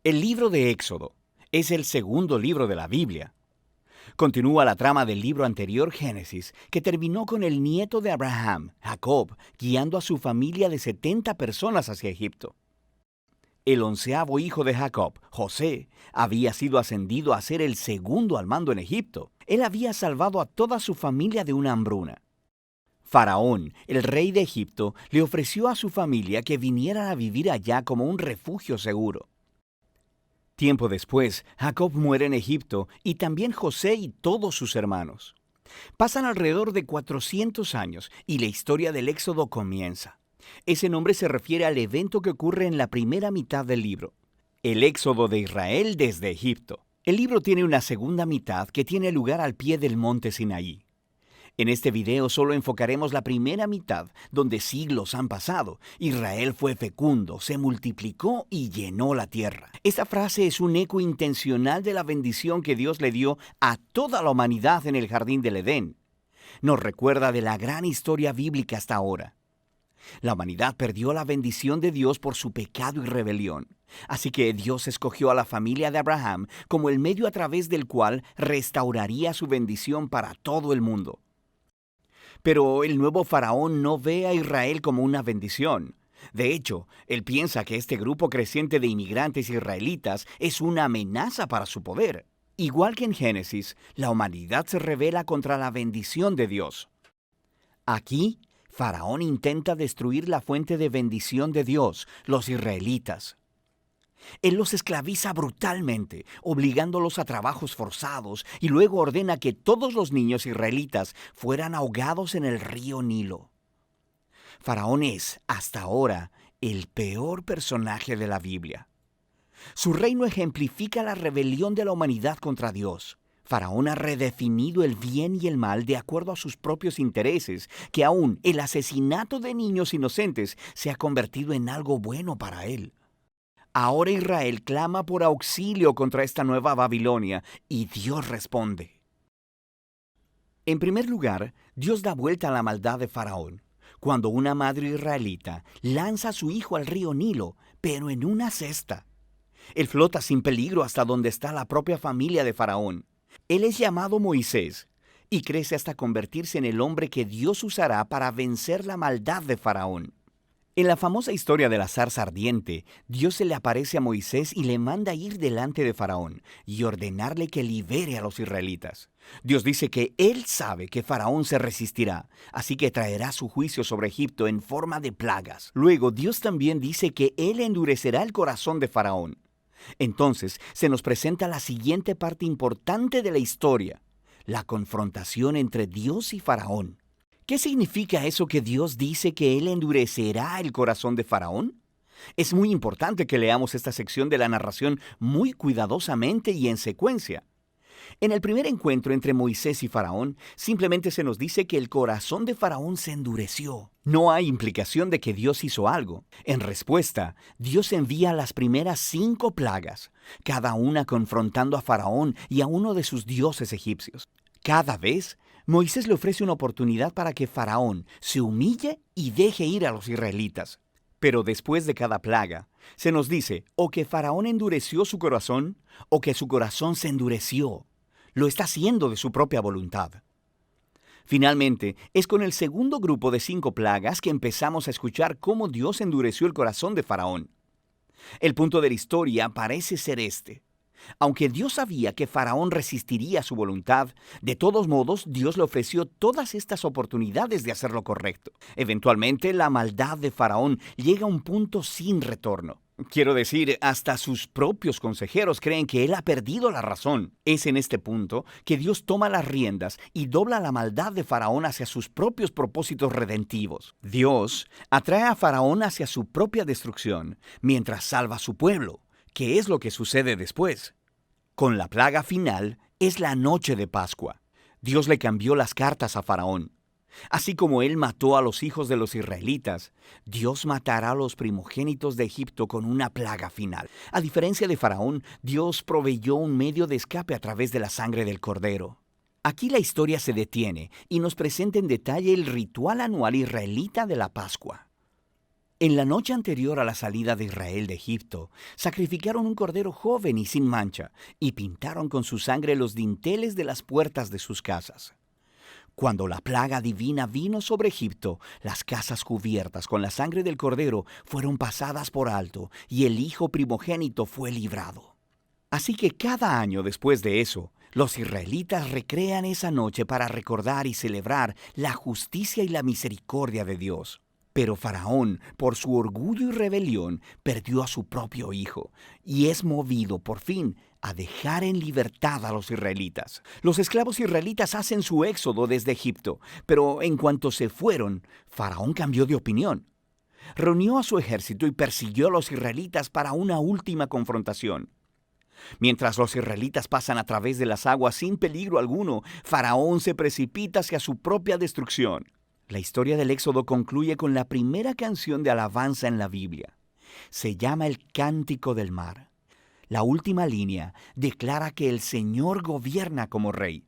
El libro de Éxodo es el segundo libro de la Biblia. Continúa la trama del libro anterior, Génesis, que terminó con el nieto de Abraham, Jacob, guiando a su familia de 70 personas hacia Egipto. El 11º hijo de Jacob, José, había sido ascendido a ser el segundo al mando en Egipto. Él había salvado a toda su familia de una hambruna. Faraón, el rey de Egipto, le ofreció a su familia que vinieran a vivir allá como un refugio seguro. Tiempo después, Jacob muere en Egipto y también José y todos sus hermanos. Pasan alrededor de 400 años y la historia del Éxodo comienza. Ese nombre se refiere al evento que ocurre en la primera mitad del libro, el Éxodo de Israel desde Egipto. El libro tiene una segunda mitad que tiene lugar al pie del monte Sinaí. En este video solo enfocaremos la primera mitad, donde siglos han pasado. Israel fue fecundo, se multiplicó y llenó la tierra. Esta frase es un eco intencional de la bendición que Dios le dio a toda la humanidad en el jardín del Edén. Nos recuerda de la gran historia bíblica hasta ahora. La humanidad perdió la bendición de Dios por su pecado y rebelión. Así que Dios escogió a la familia de Abraham como el medio a través del cual restauraría su bendición para todo el mundo. Pero el nuevo faraón no ve a Israel como una bendición. De hecho, él piensa que este grupo creciente de inmigrantes israelitas es una amenaza para su poder. Igual que en Génesis, la humanidad se rebela contra la bendición de Dios. Aquí, Faraón intenta destruir la fuente de bendición de Dios, los israelitas. Él los esclaviza brutalmente, obligándolos a trabajos forzados, y luego ordena que todos los niños israelitas fueran ahogados en el río Nilo. Faraón es, hasta ahora, el peor personaje de la Biblia. Su reino ejemplifica la rebelión de la humanidad contra Dios. Faraón ha redefinido el bien y el mal de acuerdo a sus propios intereses, que aún el asesinato de niños inocentes se ha convertido en algo bueno para él. Ahora Israel clama por auxilio contra esta nueva Babilonia y Dios responde. En primer lugar, Dios da vuelta a la maldad de Faraón, cuando una madre israelita lanza a su hijo al río Nilo, pero en una cesta. Él flota sin peligro hasta donde está la propia familia de Faraón. Él es llamado Moisés y crece hasta convertirse en el hombre que Dios usará para vencer la maldad de Faraón. En la famosa historia de la zarza ardiente, Dios se le aparece a Moisés y le manda ir delante de Faraón y ordenarle que libere a los israelitas. Dios dice que Él sabe que Faraón se resistirá, así que traerá su juicio sobre Egipto en forma de plagas. Luego, Dios también dice que Él endurecerá el corazón de Faraón. Entonces, se nos presenta la siguiente parte importante de la historia, la confrontación entre Dios y Faraón. ¿Qué significa eso que Dios dice que Él endurecerá el corazón de Faraón? Es muy importante que leamos esta sección de la narración muy cuidadosamente y en secuencia. En el primer encuentro entre Moisés y Faraón, simplemente se nos dice que el corazón de Faraón se endureció. No hay implicación de que Dios hizo algo. En respuesta, Dios envía las primeras 5 plagas, cada una confrontando a Faraón y a uno de sus dioses egipcios. Cada vez, Moisés le ofrece una oportunidad para que Faraón se humille y deje ir a los israelitas. Pero después de cada plaga, se nos dice o que Faraón endureció su corazón o que su corazón se endureció. Lo está haciendo de su propia voluntad. Finalmente, es con el segundo grupo de 5 plagas que empezamos a escuchar cómo Dios endureció el corazón de Faraón. El punto de la historia parece ser este. Aunque Dios sabía que Faraón resistiría su voluntad, de todos modos Dios le ofreció todas estas oportunidades de hacer lo correcto. Eventualmente, la maldad de Faraón llega a un punto sin retorno. Quiero decir, hasta sus propios consejeros creen que él ha perdido la razón. Es en este punto que Dios toma las riendas y dobla la maldad de Faraón hacia sus propios propósitos redentivos. Dios atrae a Faraón hacia su propia destrucción mientras salva a su pueblo. ¿Qué es lo que sucede después? Con la plaga final es la noche de Pascua. Dios le cambió las cartas a Faraón. Así como él mató a los hijos de los israelitas, Dios matará a los primogénitos de Egipto con una plaga final. A diferencia de Faraón, Dios proveyó un medio de escape a través de la sangre del cordero. Aquí la historia se detiene y nos presenta en detalle el ritual anual israelita de la Pascua. En la noche anterior a la salida de Israel de Egipto, sacrificaron un cordero joven y sin mancha, y pintaron con su sangre los dinteles de las puertas de sus casas. Cuando la plaga divina vino sobre Egipto, las casas cubiertas con la sangre del cordero fueron pasadas por alto, y el hijo primogénito fue librado. Así que cada año después de eso, los israelitas recrean esa noche para recordar y celebrar la justicia y la misericordia de Dios. Pero Faraón, por su orgullo y rebelión, perdió a su propio hijo y es movido por fin a dejar en libertad a los israelitas. Los esclavos israelitas hacen su éxodo desde Egipto, pero en cuanto se fueron, Faraón cambió de opinión. Reunió a su ejército y persiguió a los israelitas para una última confrontación. Mientras los israelitas pasan a través de las aguas sin peligro alguno, Faraón se precipita hacia su propia destrucción. La historia del Éxodo concluye con la primera canción de alabanza en la Biblia. Se llama el Cántico del Mar. La última línea declara que el Señor gobierna como rey.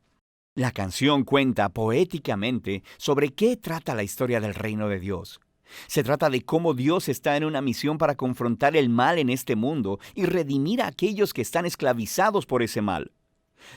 La canción cuenta poéticamente sobre qué trata la historia del reino de Dios. Se trata de cómo Dios está en una misión para confrontar el mal en este mundo y redimir a aquellos que están esclavizados por ese mal.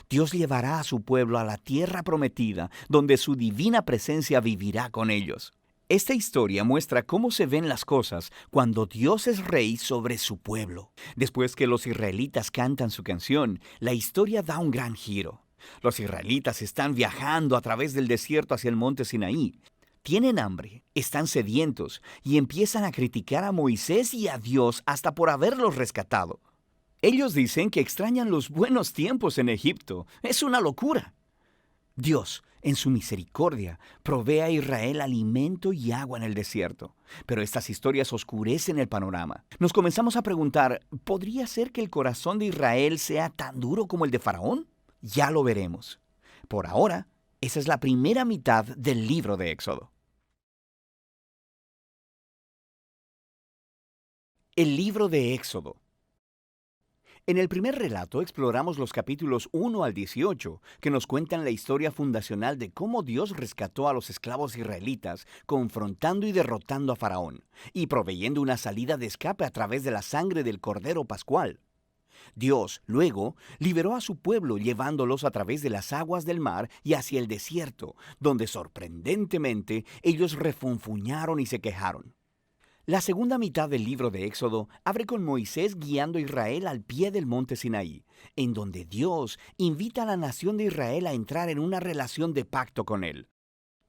Dios llevará a su pueblo a la tierra prometida, donde su divina presencia vivirá con ellos. Esta historia muestra cómo se ven las cosas cuando Dios es rey sobre su pueblo. Después que los israelitas cantan su canción, la historia da un gran giro. Los israelitas están viajando a través del desierto hacia el monte Sinaí. Tienen hambre, están sedientos y empiezan a criticar a Moisés y a Dios hasta por haberlos rescatado. Ellos dicen que extrañan los buenos tiempos en Egipto. Es una locura. Dios, en su misericordia, provee a Israel alimento y agua en el desierto. Pero estas historias oscurecen el panorama. Nos comenzamos a preguntar, ¿podría ser que el corazón de Israel sea tan duro como el de Faraón? Ya lo veremos. Por ahora, esa es la primera mitad del libro de Éxodo. El libro de Éxodo. En el primer relato exploramos los capítulos 1 al 18, que nos cuentan la historia fundacional de cómo Dios rescató a los esclavos israelitas, confrontando y derrotando a Faraón, y proveyendo una salida de escape a través de la sangre del Cordero Pascual. Dios, luego, liberó a su pueblo llevándolos a través de las aguas del mar y hacia el desierto, donde sorprendentemente ellos refunfuñaron y se quejaron. La segunda mitad del libro de Éxodo abre con Moisés guiando a Israel al pie del monte Sinaí, en donde Dios invita a la nación de Israel a entrar en una relación de pacto con él.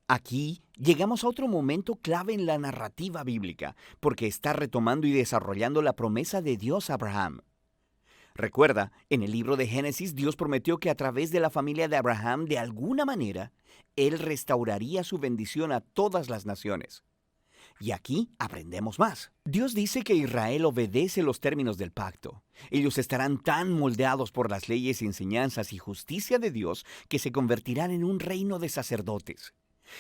Aquí llegamos a otro momento clave en la narrativa bíblica, porque está retomando y desarrollando la promesa de Dios a Abraham. Recuerda, en el libro de Génesis Dios prometió que a través de la familia de Abraham, de alguna manera, Él restauraría su bendición a todas las naciones. Y aquí aprendemos más. Dios dice que Israel obedece los términos del pacto. Ellos estarán tan moldeados por las leyes, enseñanzas y justicia de Dios que se convertirán en un reino de sacerdotes.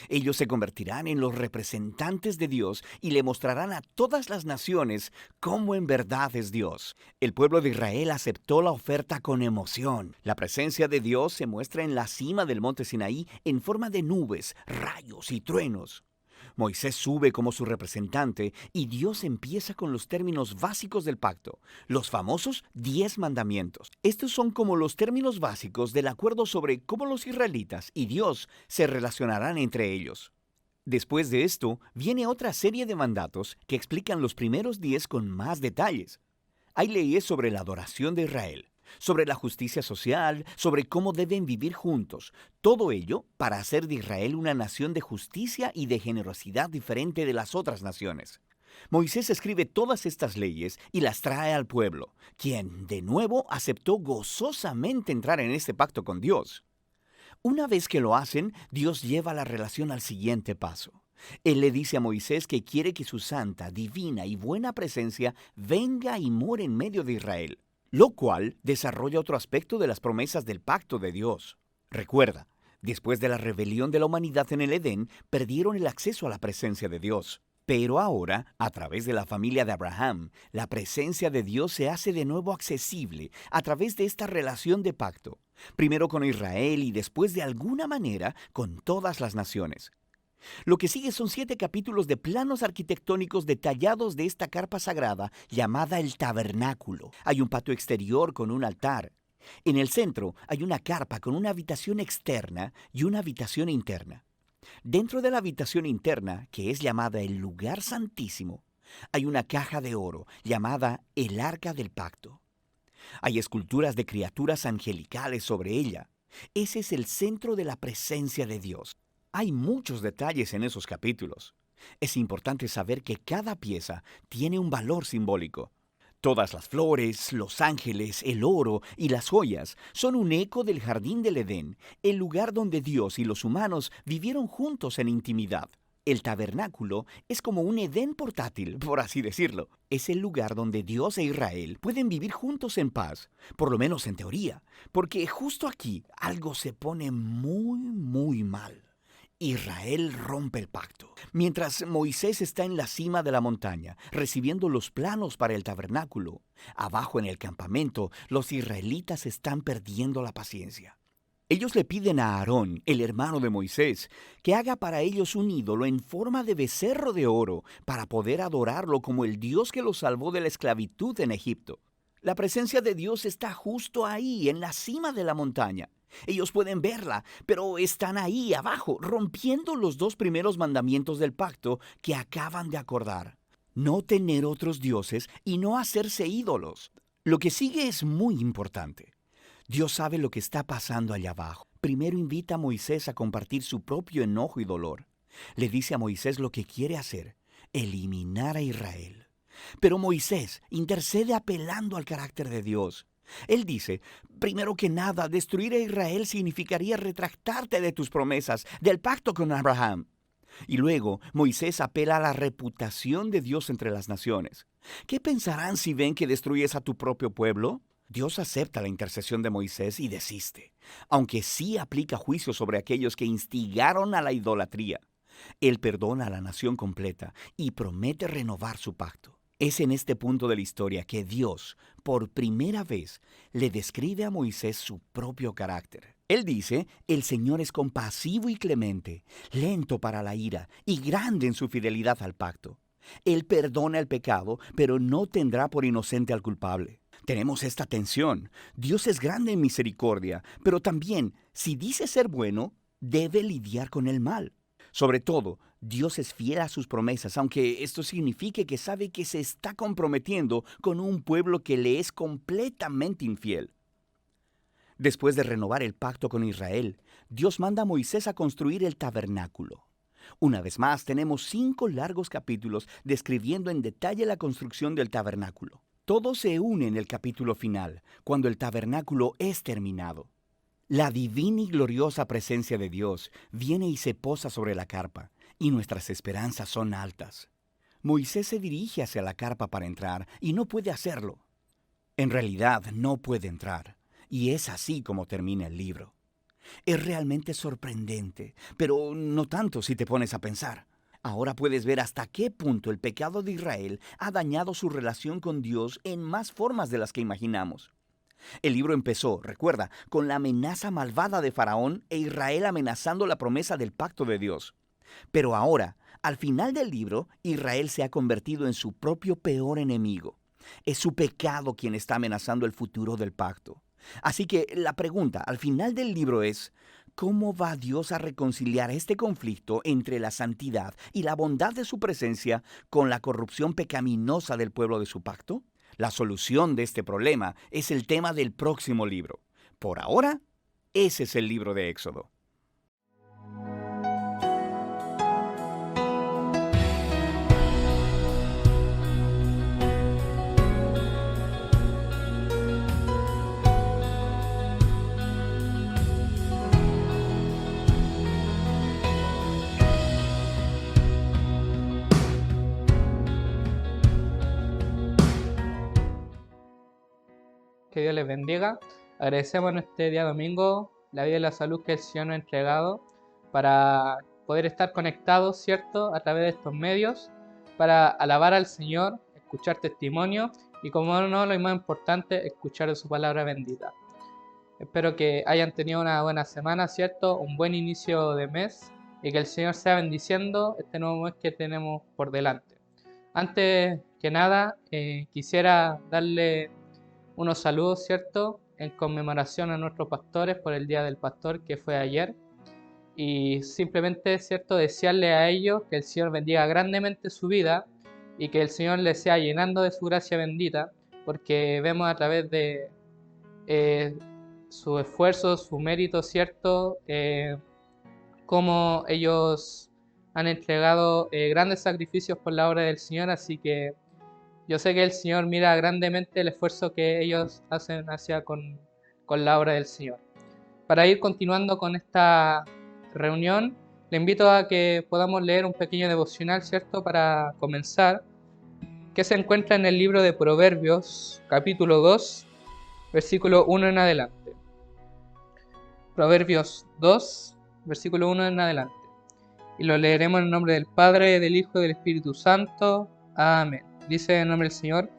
Ellos se convertirán en los representantes de Dios y le mostrarán a todas las naciones cómo en verdad es Dios. El pueblo de Israel aceptó la oferta con emoción. La presencia de Dios se muestra en la cima del monte Sinaí en forma de nubes, rayos y truenos. Moisés sube como su representante y Dios empieza con los términos básicos del pacto, los famosos 10 mandamientos. Estos son como los términos básicos del acuerdo sobre cómo los israelitas y Dios se relacionarán entre ellos. Después de esto, viene otra serie de mandatos que explican los primeros 10 con más detalles. Hay leyes sobre la adoración de Israel, sobre la justicia social, sobre cómo deben vivir juntos. Todo ello para hacer de Israel una nación de justicia y de generosidad diferente de las otras naciones. Moisés escribe todas estas leyes y las trae al pueblo, quien, de nuevo, aceptó gozosamente entrar en este pacto con Dios. Una vez que lo hacen, Dios lleva la relación al siguiente paso. Él le dice a Moisés que quiere que su santa, divina y buena presencia venga y more en medio de Israel, lo cual desarrolla otro aspecto de las promesas del pacto de Dios. Recuerda, después de la rebelión de la humanidad en el Edén, perdieron el acceso a la presencia de Dios. Pero ahora, a través de la familia de Abraham, la presencia de Dios se hace de nuevo accesible a través de esta relación de pacto, primero con Israel y después de alguna manera con todas las naciones. Lo que sigue son 7 capítulos de planos arquitectónicos detallados de esta carpa sagrada llamada el tabernáculo. Hay un patio exterior con un altar. En el centro hay una carpa con una habitación externa y una habitación interna. Dentro de la habitación interna, que es llamada el lugar santísimo, hay una caja de oro llamada el Arca del Pacto. Hay esculturas de criaturas angelicales sobre ella. Ese es el centro de la presencia de Dios. Hay muchos detalles en esos capítulos. Es importante saber que cada pieza tiene un valor simbólico. Todas las flores, los ángeles, el oro y las joyas son un eco del jardín del Edén, el lugar donde Dios y los humanos vivieron juntos en intimidad. El tabernáculo es como un Edén portátil, por así decirlo. Es el lugar donde Dios e Israel pueden vivir juntos en paz, por lo menos en teoría, porque justo aquí algo se pone muy mal. Israel rompe el pacto. Mientras Moisés está en la cima de la montaña, recibiendo los planos para el tabernáculo, abajo en el campamento, los israelitas están perdiendo la paciencia. Ellos le piden a Aarón, el hermano de Moisés, que haga para ellos un ídolo en forma de becerro de oro para poder adorarlo como el Dios que los salvó de la esclavitud en Egipto. La presencia de Dios está justo ahí, en la cima de la montaña. Ellos pueden verla, pero están ahí abajo, rompiendo los 2 primeros mandamientos del pacto que acaban de acordar. No tener otros dioses y no hacerse ídolos. Lo que sigue es muy importante. Dios sabe lo que está pasando allá abajo. Primero invita a Moisés a compartir su propio enojo y dolor. Le dice a Moisés lo que quiere hacer: eliminar a Israel. Pero Moisés intercede apelando al carácter de Dios. Él dice, primero que nada, destruir a Israel significaría retractarte de tus promesas, del pacto con Abraham. Y luego Moisés apela a la reputación de Dios entre las naciones. ¿Qué pensarán si ven que destruyes a tu propio pueblo? Dios acepta la intercesión de Moisés y desiste, aunque sí aplica juicio sobre aquellos que instigaron a la idolatría. Él perdona a la nación completa y promete renovar su pacto. Es en este punto de la historia que Dios, por primera vez, le describe a Moisés su propio carácter. Él dice, el Señor es compasivo y clemente, lento para la ira y grande en su fidelidad al pacto. Él perdona el pecado, pero no tendrá por inocente al culpable. Tenemos esta tensión. Dios es grande en misericordia, pero también, si dice ser bueno, debe lidiar con el mal. Sobre todo, Dios es fiel a sus promesas, aunque esto signifique que sabe que se está comprometiendo con un pueblo que le es completamente infiel. Después de renovar el pacto con Israel, Dios manda a Moisés a construir el tabernáculo. Una vez más, tenemos 5 largos capítulos describiendo en detalle la construcción del tabernáculo. Todo se une en el capítulo final, cuando el tabernáculo es terminado. La divina y gloriosa presencia de Dios viene y se posa sobre la carpa, y nuestras esperanzas son altas. Moisés se dirige hacia la carpa para entrar, y no puede hacerlo. En realidad, no puede entrar, y es así como termina el libro. Es realmente sorprendente, pero no tanto si te pones a pensar. Ahora puedes ver hasta qué punto el pecado de Israel ha dañado su relación con Dios en más formas de las que imaginamos. El libro empezó, recuerda, con la amenaza malvada de Faraón e Israel amenazando la promesa del pacto de Dios. Pero ahora, al final del libro, Israel se ha convertido en su propio peor enemigo. Es su pecado quien está amenazando el futuro del pacto. Así que la pregunta al final del libro es, ¿cómo va Dios a reconciliar este conflicto entre la santidad y la bondad de su presencia con la corrupción pecaminosa del pueblo de su pacto? La solución de este problema es el tema del próximo libro. Por ahora, ese es el libro de Éxodo. Que Dios les bendiga. Agradecemos en este día domingo la vida y la salud que el Señor nos ha entregado para poder estar conectados, ¿cierto?, a través de estos medios, para alabar al Señor, escuchar testimonios y, como no, lo más importante, escuchar de su palabra bendita. Espero que hayan tenido una buena semana, ¿cierto?, un buen inicio de mes, y que el Señor sea bendiciendo este nuevo mes que tenemos por delante. Antes que nada, quisiera darle unos saludos, ¿cierto?, en conmemoración a nuestros pastores por el Día del Pastor que fue ayer. Y simplemente, ¿cierto?, desearle a ellos que el Señor bendiga grandemente su vida y que el Señor les sea llenando de su gracia bendita, porque vemos a través de su esfuerzo, su mérito, ¿cierto?, cómo ellos han entregado grandes sacrificios por la obra del Señor, así que yo sé que el Señor mira grandemente el esfuerzo que ellos hacen con la obra del Señor. Para ir continuando con esta reunión, le invito a que podamos leer un pequeño devocional, ¿cierto?, para comenzar, que se encuentra en el libro de Proverbios, capítulo 2, versículo 1 en adelante. Proverbios 2, versículo 1 en adelante. Y lo leeremos en el nombre del Padre, del Hijo y del Espíritu Santo. Amén. Dice en el nombre del Señor: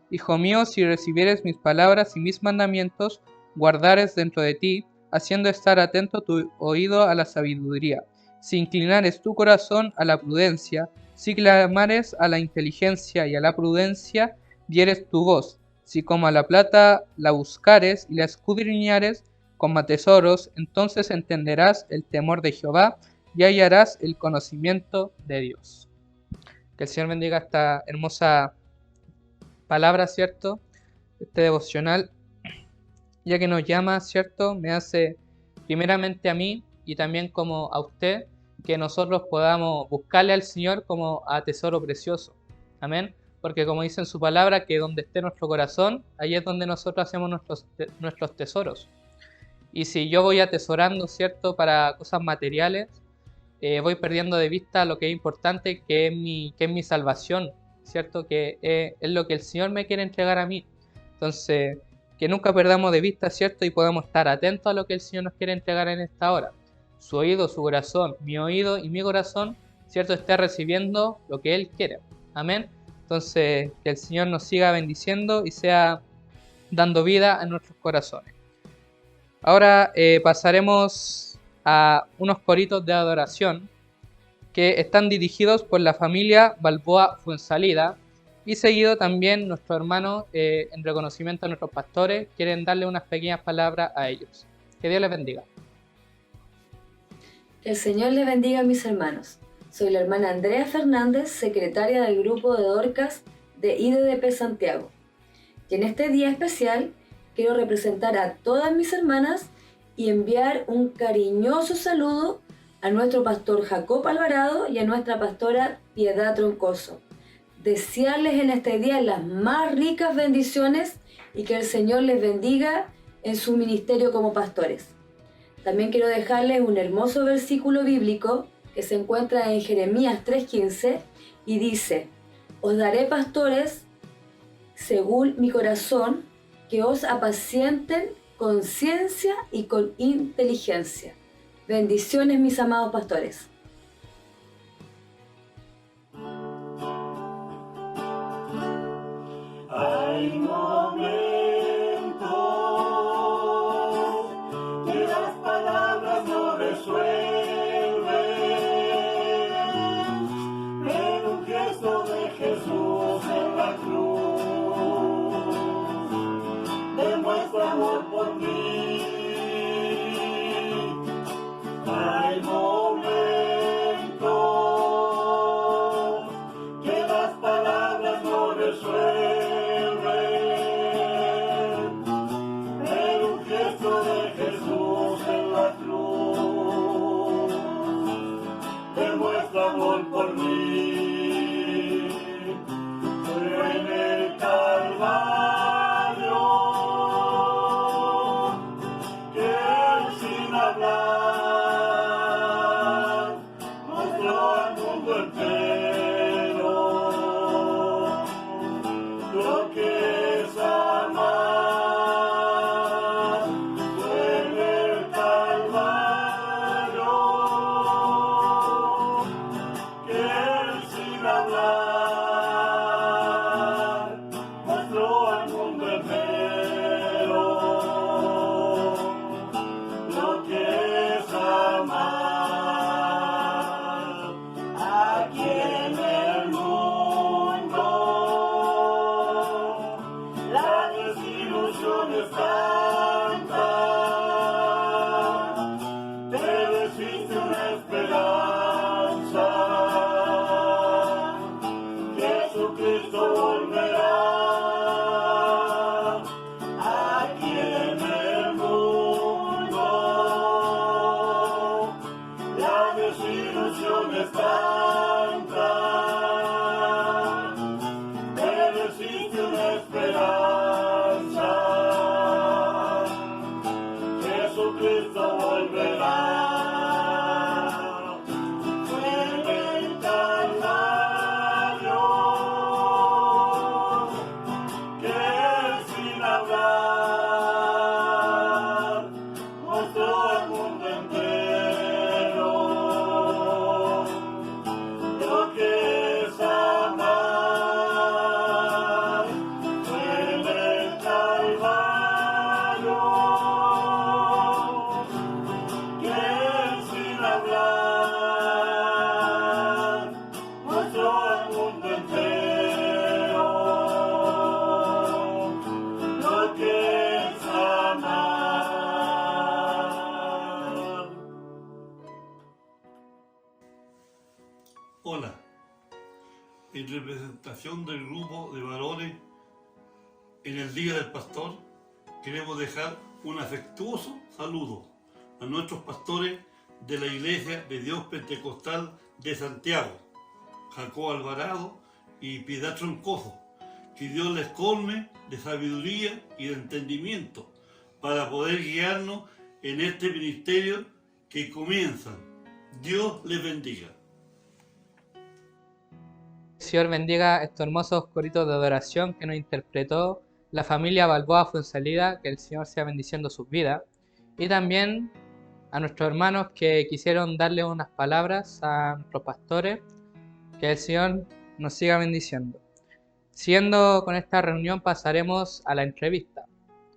Hijo mío, si recibieres mis palabras y mis mandamientos, guardares dentro de ti, haciendo estar atento tu oído a la sabiduría, si inclinares tu corazón a la prudencia, si clamares a la inteligencia y a la prudencia, dieres tu voz, si como a la plata la buscares y la escudriñares como a tesoros, entonces entenderás el temor de Jehová y hallarás el conocimiento de Dios. Que el Señor bendiga esta hermosa palabra, ¿cierto?, este devocional, ya que nos llama, ¿cierto?, me hace primeramente a mí y también como a usted, que nosotros podamos buscarle al Señor como a tesoro precioso. Amén. Porque como dice en su palabra, que donde esté nuestro corazón, ahí es donde nosotros hacemos nuestros tesoros. Y si yo voy atesorando, ¿cierto?, para cosas materiales, voy perdiendo de vista lo que es importante, que es mi salvación, ¿cierto?, que es lo que el Señor me quiere entregar a mí. Entonces, que nunca perdamos de vista, ¿cierto?, y podamos estar atentos a lo que el Señor nos quiere entregar en esta hora. Su oído, su corazón, mi oído y mi corazón, ¿cierto?, esté recibiendo lo que Él quiere. Amén. Entonces, que el Señor nos siga bendiciendo y sea dando vida a nuestros corazones. Ahora pasaremos a unos coritos de adoración que están dirigidos por la familia Balboa Fuensalida, y seguido también nuestros hermanos, en reconocimiento a nuestros pastores, quieren darle unas pequeñas palabras a ellos. Que Dios les bendiga. El Señor les bendiga, mis hermanos. Soy la hermana Andrea Fernández, secretaria del grupo de Dorcas de IDDP Santiago. Y en este día especial quiero representar a todas mis hermanas y enviar un cariñoso saludo a nuestro pastor Jacob Alvarado y a nuestra pastora Piedad Troncoso. Desearles en este día las más ricas bendiciones y que el Señor les bendiga en su ministerio como pastores. También quiero dejarles un hermoso versículo bíblico que se encuentra en Jeremías 3:15 y dice: Os daré pastores según mi corazón, que os apacienten con ciencia y con inteligencia. Bendiciones, mis amados pastores. Hay momentos que las palabras no resuelven, pero un gesto de Jesús en la cruz demuestra amor por mí. Hay momentos que las palabras no resuelven, amor por mí. Fue en el Calvario que Él, sin hablar, mostró al mundo entero lo que es amar. Fue en el Calvario mostró al mundo entero lo que es amar. La desilusión es tanta, pero existe una esperanza. Jesucristo volverá aquí en el mundo. La desilusión es tanta, pero existe una esperanza. Jesucristo volverá. En el Calvario, que sin hablar mostró al mundo entero lo que es amar. En el Calvario, que sin hablar mostró al mundo entero lo que es amar. Hola, en representación del grupo de varones en el Día del Pastor, queremos dejar un afectuoso saludo a nuestros pastores de la Iglesia de Dios Pentecostal de Santiago, Jacob Alvarado y Piedad Troncoso. Que Dios les colme de sabiduría y de entendimiento para poder guiarnos en este ministerio que comienzan. Dios les bendiga. El Señor bendiga estos hermosos coritos de adoración que nos interpretó la familia Balboa Fuensalida, que el Señor sea bendiciendo sus vidas. Y también a nuestros hermanos que quisieron darle unas palabras a nuestros pastores, que el Señor nos siga bendiciendo. Siguiendo con esta reunión pasaremos a la entrevista.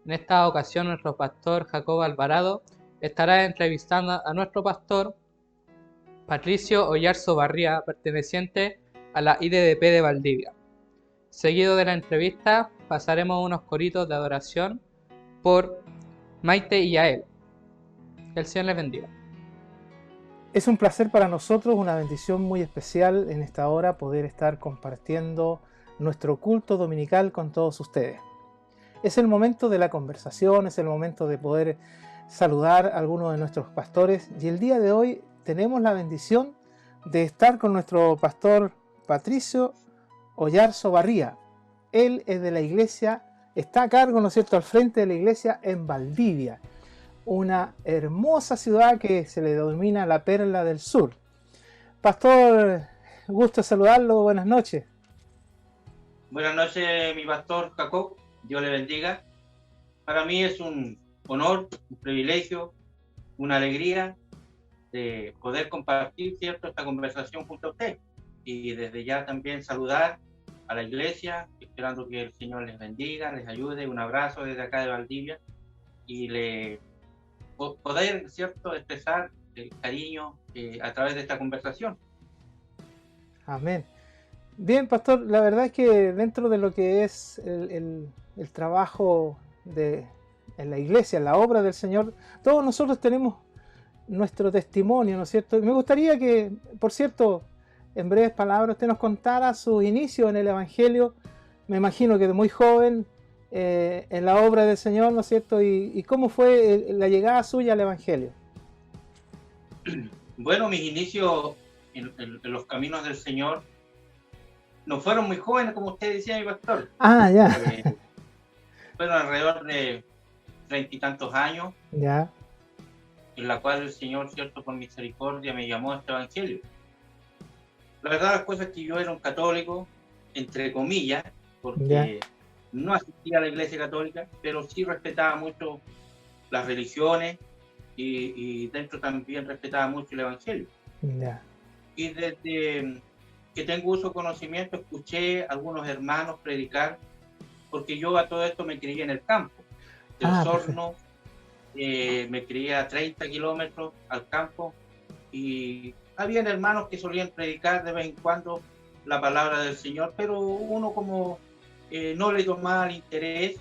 En esta ocasión nuestro pastor Jacob Alvarado estará entrevistando a nuestro pastor Patricio Oyarzo Barría, perteneciente a la IDDP de Valdivia. Seguido de la entrevista pasaremos unos coritos de adoración por Maite y Yael. Que el Señor les bendiga. Es un placer para nosotros, una bendición muy especial en esta hora poder estar compartiendo nuestro culto dominical con todos ustedes. Es el momento de la conversación, es el momento de poder saludar a algunos de nuestros pastores y el día de hoy tenemos la bendición de estar con nuestro pastor Patricio Oyarzo Barría. Él es de la iglesia, está a cargo, ¿no es cierto?, al frente de la iglesia en Valdivia, una hermosa ciudad que se le denomina la Perla del Sur. Pastor, gusto saludarlo, buenas noches. Buenas noches, mi pastor Jacob, Dios le bendiga. Para mí es un honor, un privilegio, una alegría de poder compartir, ¿cierto?, esta conversación junto a usted. Y desde ya también saludar a la iglesia, esperando que el Señor les bendiga, les ayude. Un abrazo desde acá de Valdivia y poder, ¿cierto?, expresar el cariño a través de esta conversación. Amén. Bien, pastor, la verdad es que dentro de lo que es el trabajo en la iglesia, en la obra del Señor, todos nosotros tenemos nuestro testimonio, ¿no es cierto? Me gustaría que, por cierto, en breves palabras, usted nos contara sus inicios en el Evangelio. Me imagino que de muy joven en la obra del Señor, ¿no es cierto? Y cómo fue la llegada suya al Evangelio. Bueno, mis inicios en los caminos del Señor no fueron muy jóvenes, como usted decía, mi pastor. Ah, ya. Fueron alrededor de 30 y tantos años, Ya. en la cual el Señor, cierto, por misericordia, me llamó a este Evangelio. La verdad, las cosas es que yo era un católico, entre comillas, porque no asistía a la iglesia católica, pero sí respetaba mucho las religiones y dentro también respetaba mucho el Evangelio. Ya. Y desde que tengo uso de conocimiento, escuché a algunos hermanos predicar, porque yo a todo esto me crié en el campo. De Osorno, me crié a 30 kilómetros al campo, y habían hermanos que solían predicar de vez en cuando la palabra del Señor, pero uno como no le tomaba el interés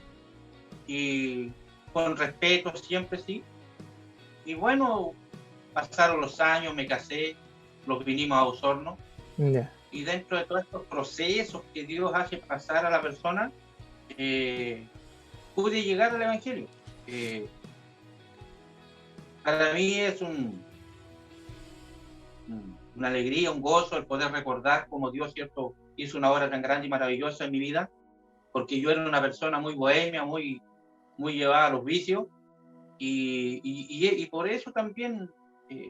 y con respeto siempre sí. Y bueno, pasaron los años, me casé, los vinimos a Osorno. Ya. Y dentro de todos estos procesos que Dios hace pasar a la persona, pude llegar al Evangelio. Para mí es una alegría, un gozo el poder recordar cómo Dios, cierto, hizo una obra tan grande y maravillosa en mi vida, porque yo era una persona muy bohemia, muy llevada a los vicios, y por eso también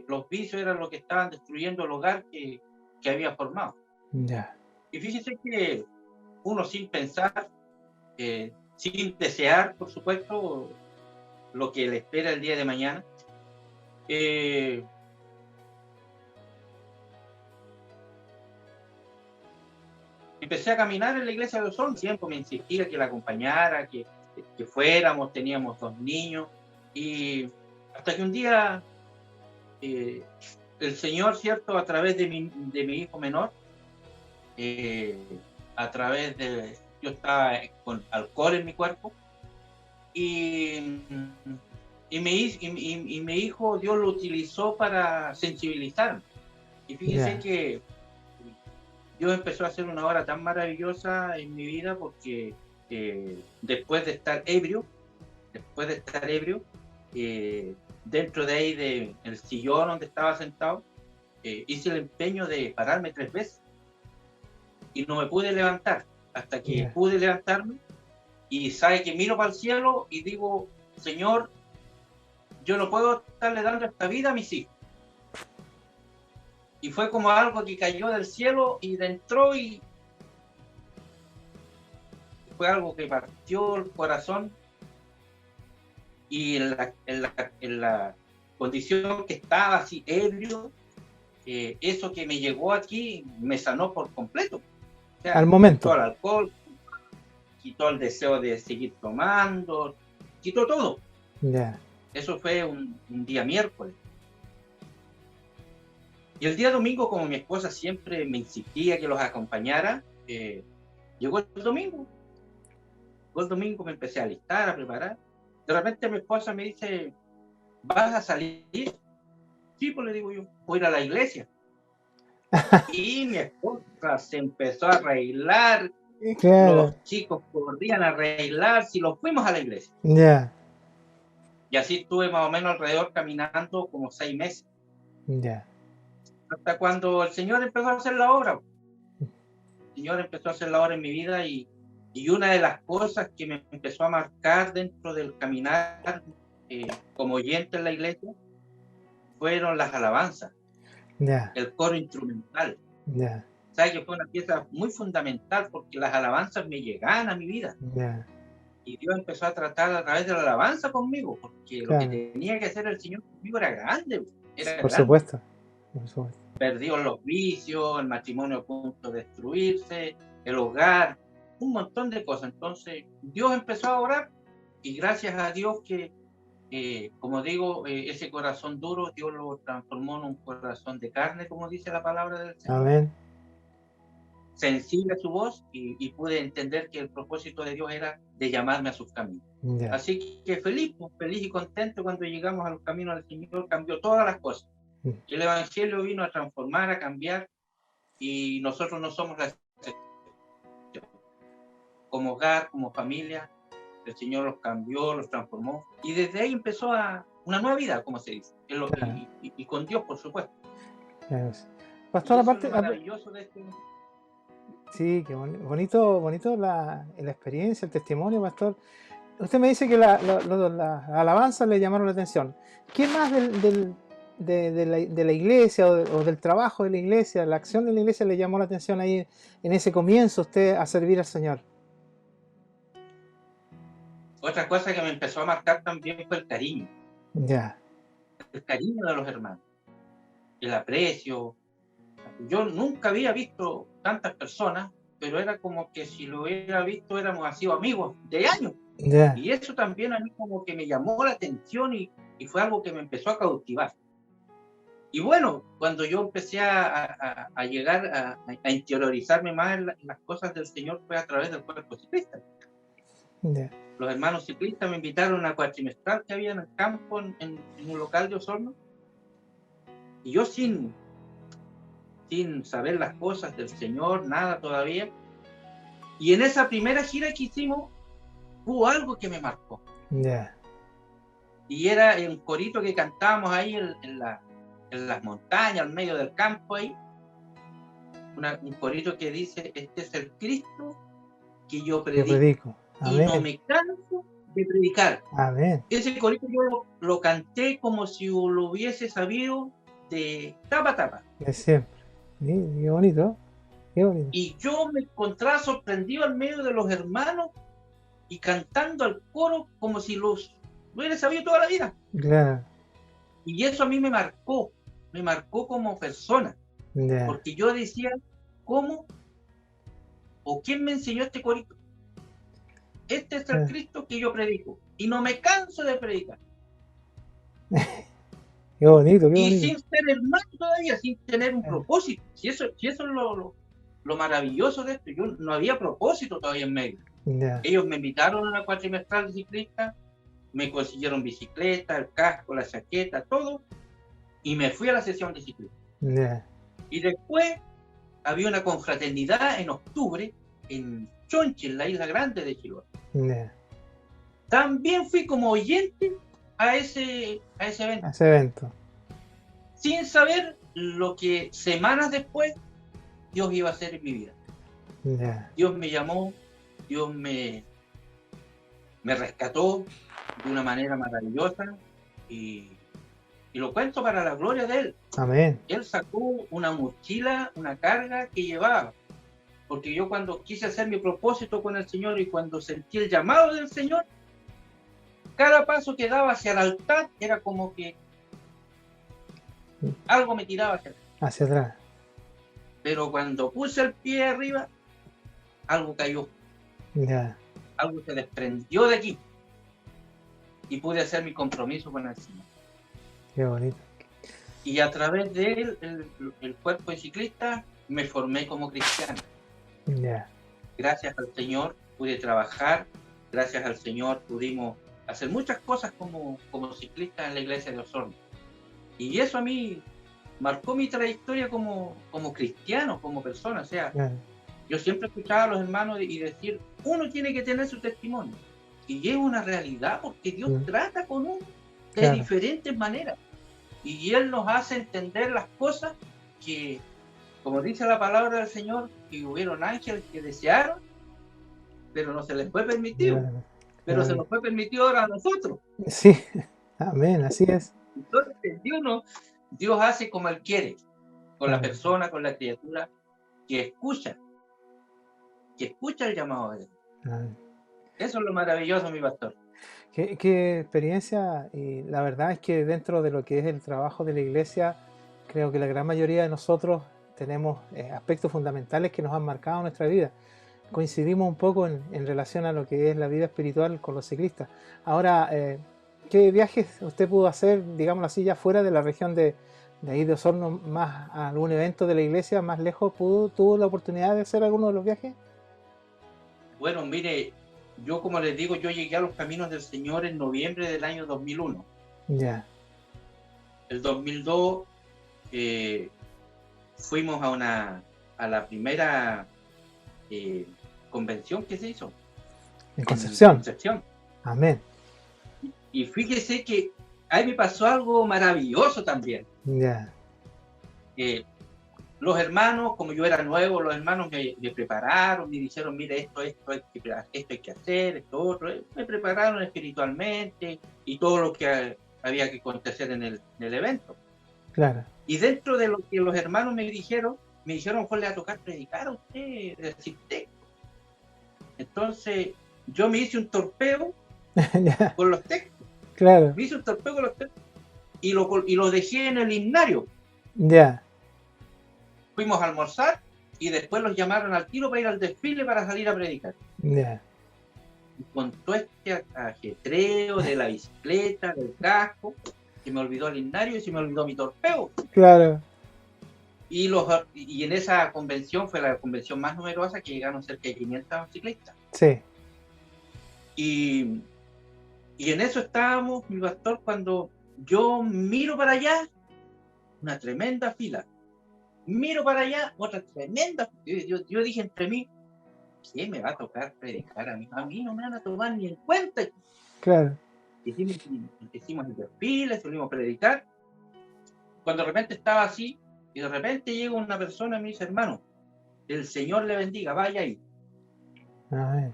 los vicios eran los que estaban destruyendo el hogar que había formado. Ya. Y fíjense que uno sin pensar, sin desear, por supuesto, lo que le espera el día de mañana, empecé a caminar en la iglesia de Osorno. Tiempo me insistía que la acompañara, que fuéramos, teníamos 2 niños, y hasta que un día el Señor, cierto, a través de mi hijo menor, a través de, yo estaba con alcohol en mi cuerpo, y mi hijo, Dios lo utilizó para sensibilizarme. Y fíjense que Dios empezó a hacer una obra tan maravillosa en mi vida, porque después de estar ebrio, dentro de ahí, del sillón donde estaba sentado, hice el empeño de pararme 3 veces y no me pude levantar, hasta que pude levantarme, y sabe que miro para el cielo y digo: Señor, yo no puedo estarle dando esta vida a mis hijos. Y fue como algo que cayó del cielo y entró, y fue algo que partió el corazón. Y en la condición que estaba así ebrio, eso que me llegó aquí me sanó por completo. O sea, al momento. Quitó el alcohol, quitó el deseo de seguir tomando, quitó todo. Ya. Eso fue un día miércoles. Y el día domingo, como mi esposa siempre me insistía que los acompañara, llegó el domingo. Llegó el domingo, me empecé a alistar, a preparar. De repente mi esposa me dice: ¿vas a salir? Sí, pues le digo yo, voy a ir a la iglesia. Y mi esposa se empezó a arreglar. Claro. Los chicos podrían arreglar si los fuimos a la iglesia. Ya. Y así estuve más o menos alrededor caminando como 6 meses. Ya. Hasta cuando el Señor empezó a hacer la obra. El Señor empezó a hacer la obra en mi vida, y una de las cosas que me empezó a marcar dentro del caminar como oyente en la iglesia fueron las alabanzas, el coro instrumental. ¿Sabes? Que fue una pieza muy fundamental, porque las alabanzas me llegaban a mi vida. Y Dios empezó a tratar a través de la alabanza conmigo, porque lo que tenía que hacer el Señor conmigo era grande. Por supuesto. Perdió los vicios, el matrimonio a punto de destruirse, el hogar, un montón de cosas. Entonces Dios empezó a orar, y gracias a Dios que, como digo, ese corazón duro Dios lo transformó en un corazón de carne, como dice la palabra del Señor. Amén. Sensible a su voz, y pude entender que el propósito de Dios era de llamarme a sus caminos. Así que feliz y contento cuando llegamos a los caminos del Señor. Cambió todas las cosas. El Evangelio vino a transformar, a cambiar, y nosotros no somos la excepción. Como hogar, como familia, el Señor los cambió, los transformó, y desde ahí empezó una nueva vida, como se dice, y con Dios, por supuesto. Pastor, aparte, maravilloso de este... Sí, qué bonito la experiencia, el testimonio, pastor. Usted me dice que las alabanzas le llamaron la atención. ¿Qué más de la iglesia o del trabajo de la iglesia, la acción de la iglesia, le llamó la atención ahí en ese comienzo usted a servir al Señor? Otra cosa que me empezó a marcar también fue el cariño. El cariño de los hermanos, el aprecio. Yo nunca había visto tantas personas, pero era como que si lo hubiera visto éramos sido amigos de años. Y eso también a mí como que me llamó la atención, y fue algo que me empezó a cautivar. Y bueno, cuando yo empecé a llegar a interiorizarme más en las cosas del Señor, fue a través del cuerpo ciclista. Ya. Los hermanos ciclistas me invitaron a una cuatrimestral que había en el campo, en un local de Osorno, y yo sin saber las cosas del Señor, nada todavía, y en esa primera gira que hicimos, hubo algo que me marcó. Ya. Y era un corito que cantábamos ahí en las montañas, al medio del campo ahí, un corito que dice: este es el Cristo que yo Yo predico, predico. y no Amén. me canso de predicar. Amén. Ese corito yo lo canté como si lo hubiese sabido de tapa a tapa. De siempre. Sí, qué bonito. Qué bonito. Y yo me encontraba sorprendido al medio de los hermanos y cantando al coro como si lo hubiera sabido toda la vida. Claro. Y eso a mí me marcó como persona, Ya. porque yo decía: ¿cómo o quién me enseñó este corito? Este es el Cristo que yo predico y no me canso de predicar. Qué bonito, qué Y bonito. sin ser hermano todavía, sin tener un propósito. Si eso es lo maravilloso de esto. Yo no había propósito todavía en medio. Ya. Ellos me invitaron a una cuatrimestral de ciclista, me consiguieron bicicleta, el casco, la chaqueta, todo, y me fui a la sesión de ciclismo. Ya. Y después había una confraternidad en octubre en Chonchi, en la Isla Grande de Chiloé. Ya. También fui como oyente a ese evento, Ese evento. sin saber lo que semanas después Dios iba a hacer en mi vida. Ya. Dios me llamó, Dios me rescató de una manera maravillosa, y lo cuento para la gloria de Él. Amén. Él sacó una mochila, una carga que llevaba, porque yo cuando quise hacer mi propósito con el Señor y cuando sentí el llamado del Señor, cada paso que daba hacia el altar era como que algo me tiraba hacia atrás. Hacia atrás. Pero cuando puse el pie arriba, algo cayó, Ya. algo se desprendió de aquí y pude hacer mi compromiso con el Señor. Qué bonito. Y a través de él, el cuerpo de ciclista, me formé como cristiano. Ya. Gracias al Señor pude trabajar, gracias al Señor pudimos hacer muchas cosas como ciclistas en la iglesia de Osorno. Y eso a mí marcó mi trayectoria como cristiano, como persona. O sea, Claro. yo siempre escuchaba a los hermanos y decir: uno tiene que tener su testimonio. Y es una realidad, porque Dios trata con uno de Claro. diferentes maneras. Y Él nos hace entender las cosas que, como dice la palabra del Señor, que hubieron ángeles que desearon, pero no se les fue permitido. Claro. Pero se nos fue permitido ahora a nosotros. Sí. Amén. Así es. Entonces, Dios hace como Él quiere, con la persona, con la criatura, que escucha el llamado de Él. Amén. Eso es lo maravilloso, mi pastor. Qué experiencia, y la verdad es que dentro de lo que es el trabajo de la iglesia, creo que la gran mayoría de nosotros tenemos aspectos fundamentales que nos han marcado nuestra vida. Coincidimos un poco en relación a lo que es la vida espiritual con los ciclistas. Ahora, ¿qué viajes usted pudo hacer, digámoslo así, ya fuera de la región de ahí de Osorno, más a algún evento de la iglesia más lejos? ¿Tuvo la oportunidad de hacer alguno de los viajes? Bueno, mire, yo como les digo, yo llegué a los caminos del Señor en noviembre del año 2001. Ya. El 2002 fuimos a la primera convención que se hizo. En Concepción. En Concepción. Amén. Y fíjese que ahí me pasó algo maravilloso también. Ya. Los hermanos, como yo era nuevo, los hermanos me prepararon, me dijeron: mire, esto hay que hacer, esto otro. Me prepararon espiritualmente y todo lo que había que acontecer en el evento. Claro. Y dentro de lo que los hermanos me dijeron, pues le va a tocar predicar a usted, decir texto. Entonces, yo me hice un torpeo Ya. con los textos. Claro. Me hice un torpeo con los textos y lo dejé en el himnario. Ya. Fuimos a almorzar y después los llamaron al tiro para ir al desfile para salir a predicar. Ya. Y con todo este ajetreo de la bicicleta, del casco, se me olvidó el himnario y se me olvidó mi torpeo. Claro. Y en esa convención fue la convención más numerosa, que llegaron cerca de 500 ciclistas. Sí. Y en eso estábamos, mi pastor, cuando yo miro para allá, una tremenda fila. Miro para allá, otra tremenda. Yo dije entre mí, ¿qué me va a tocar predicar a mí? A mí no me van a tomar ni en cuenta. Claro. Hicimos el desfile, solíamos predicar. Cuando de repente estaba así, y de repente llega una persona y me dice, hermano, el Señor le bendiga, vaya ahí. Ay,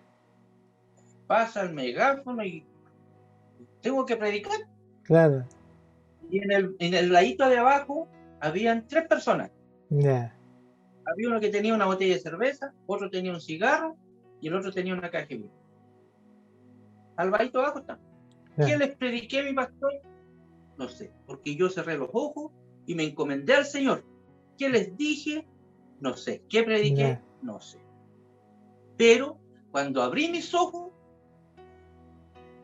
Pasa el megáfono y tengo que predicar. claro. Y en el ladito de abajo habían 3 personas. Ya. Había uno que tenía una botella de cerveza, otro tenía un cigarro y el otro tenía una caja de vino. Al ladito abajo está. Ya. ¿Qué les prediqué, mi pastor? No sé, porque yo cerré los ojos y me encomendé al Señor. ¿Qué les dije? No sé. ¿Qué prediqué? Ya. No sé. Pero cuando abrí mis ojos,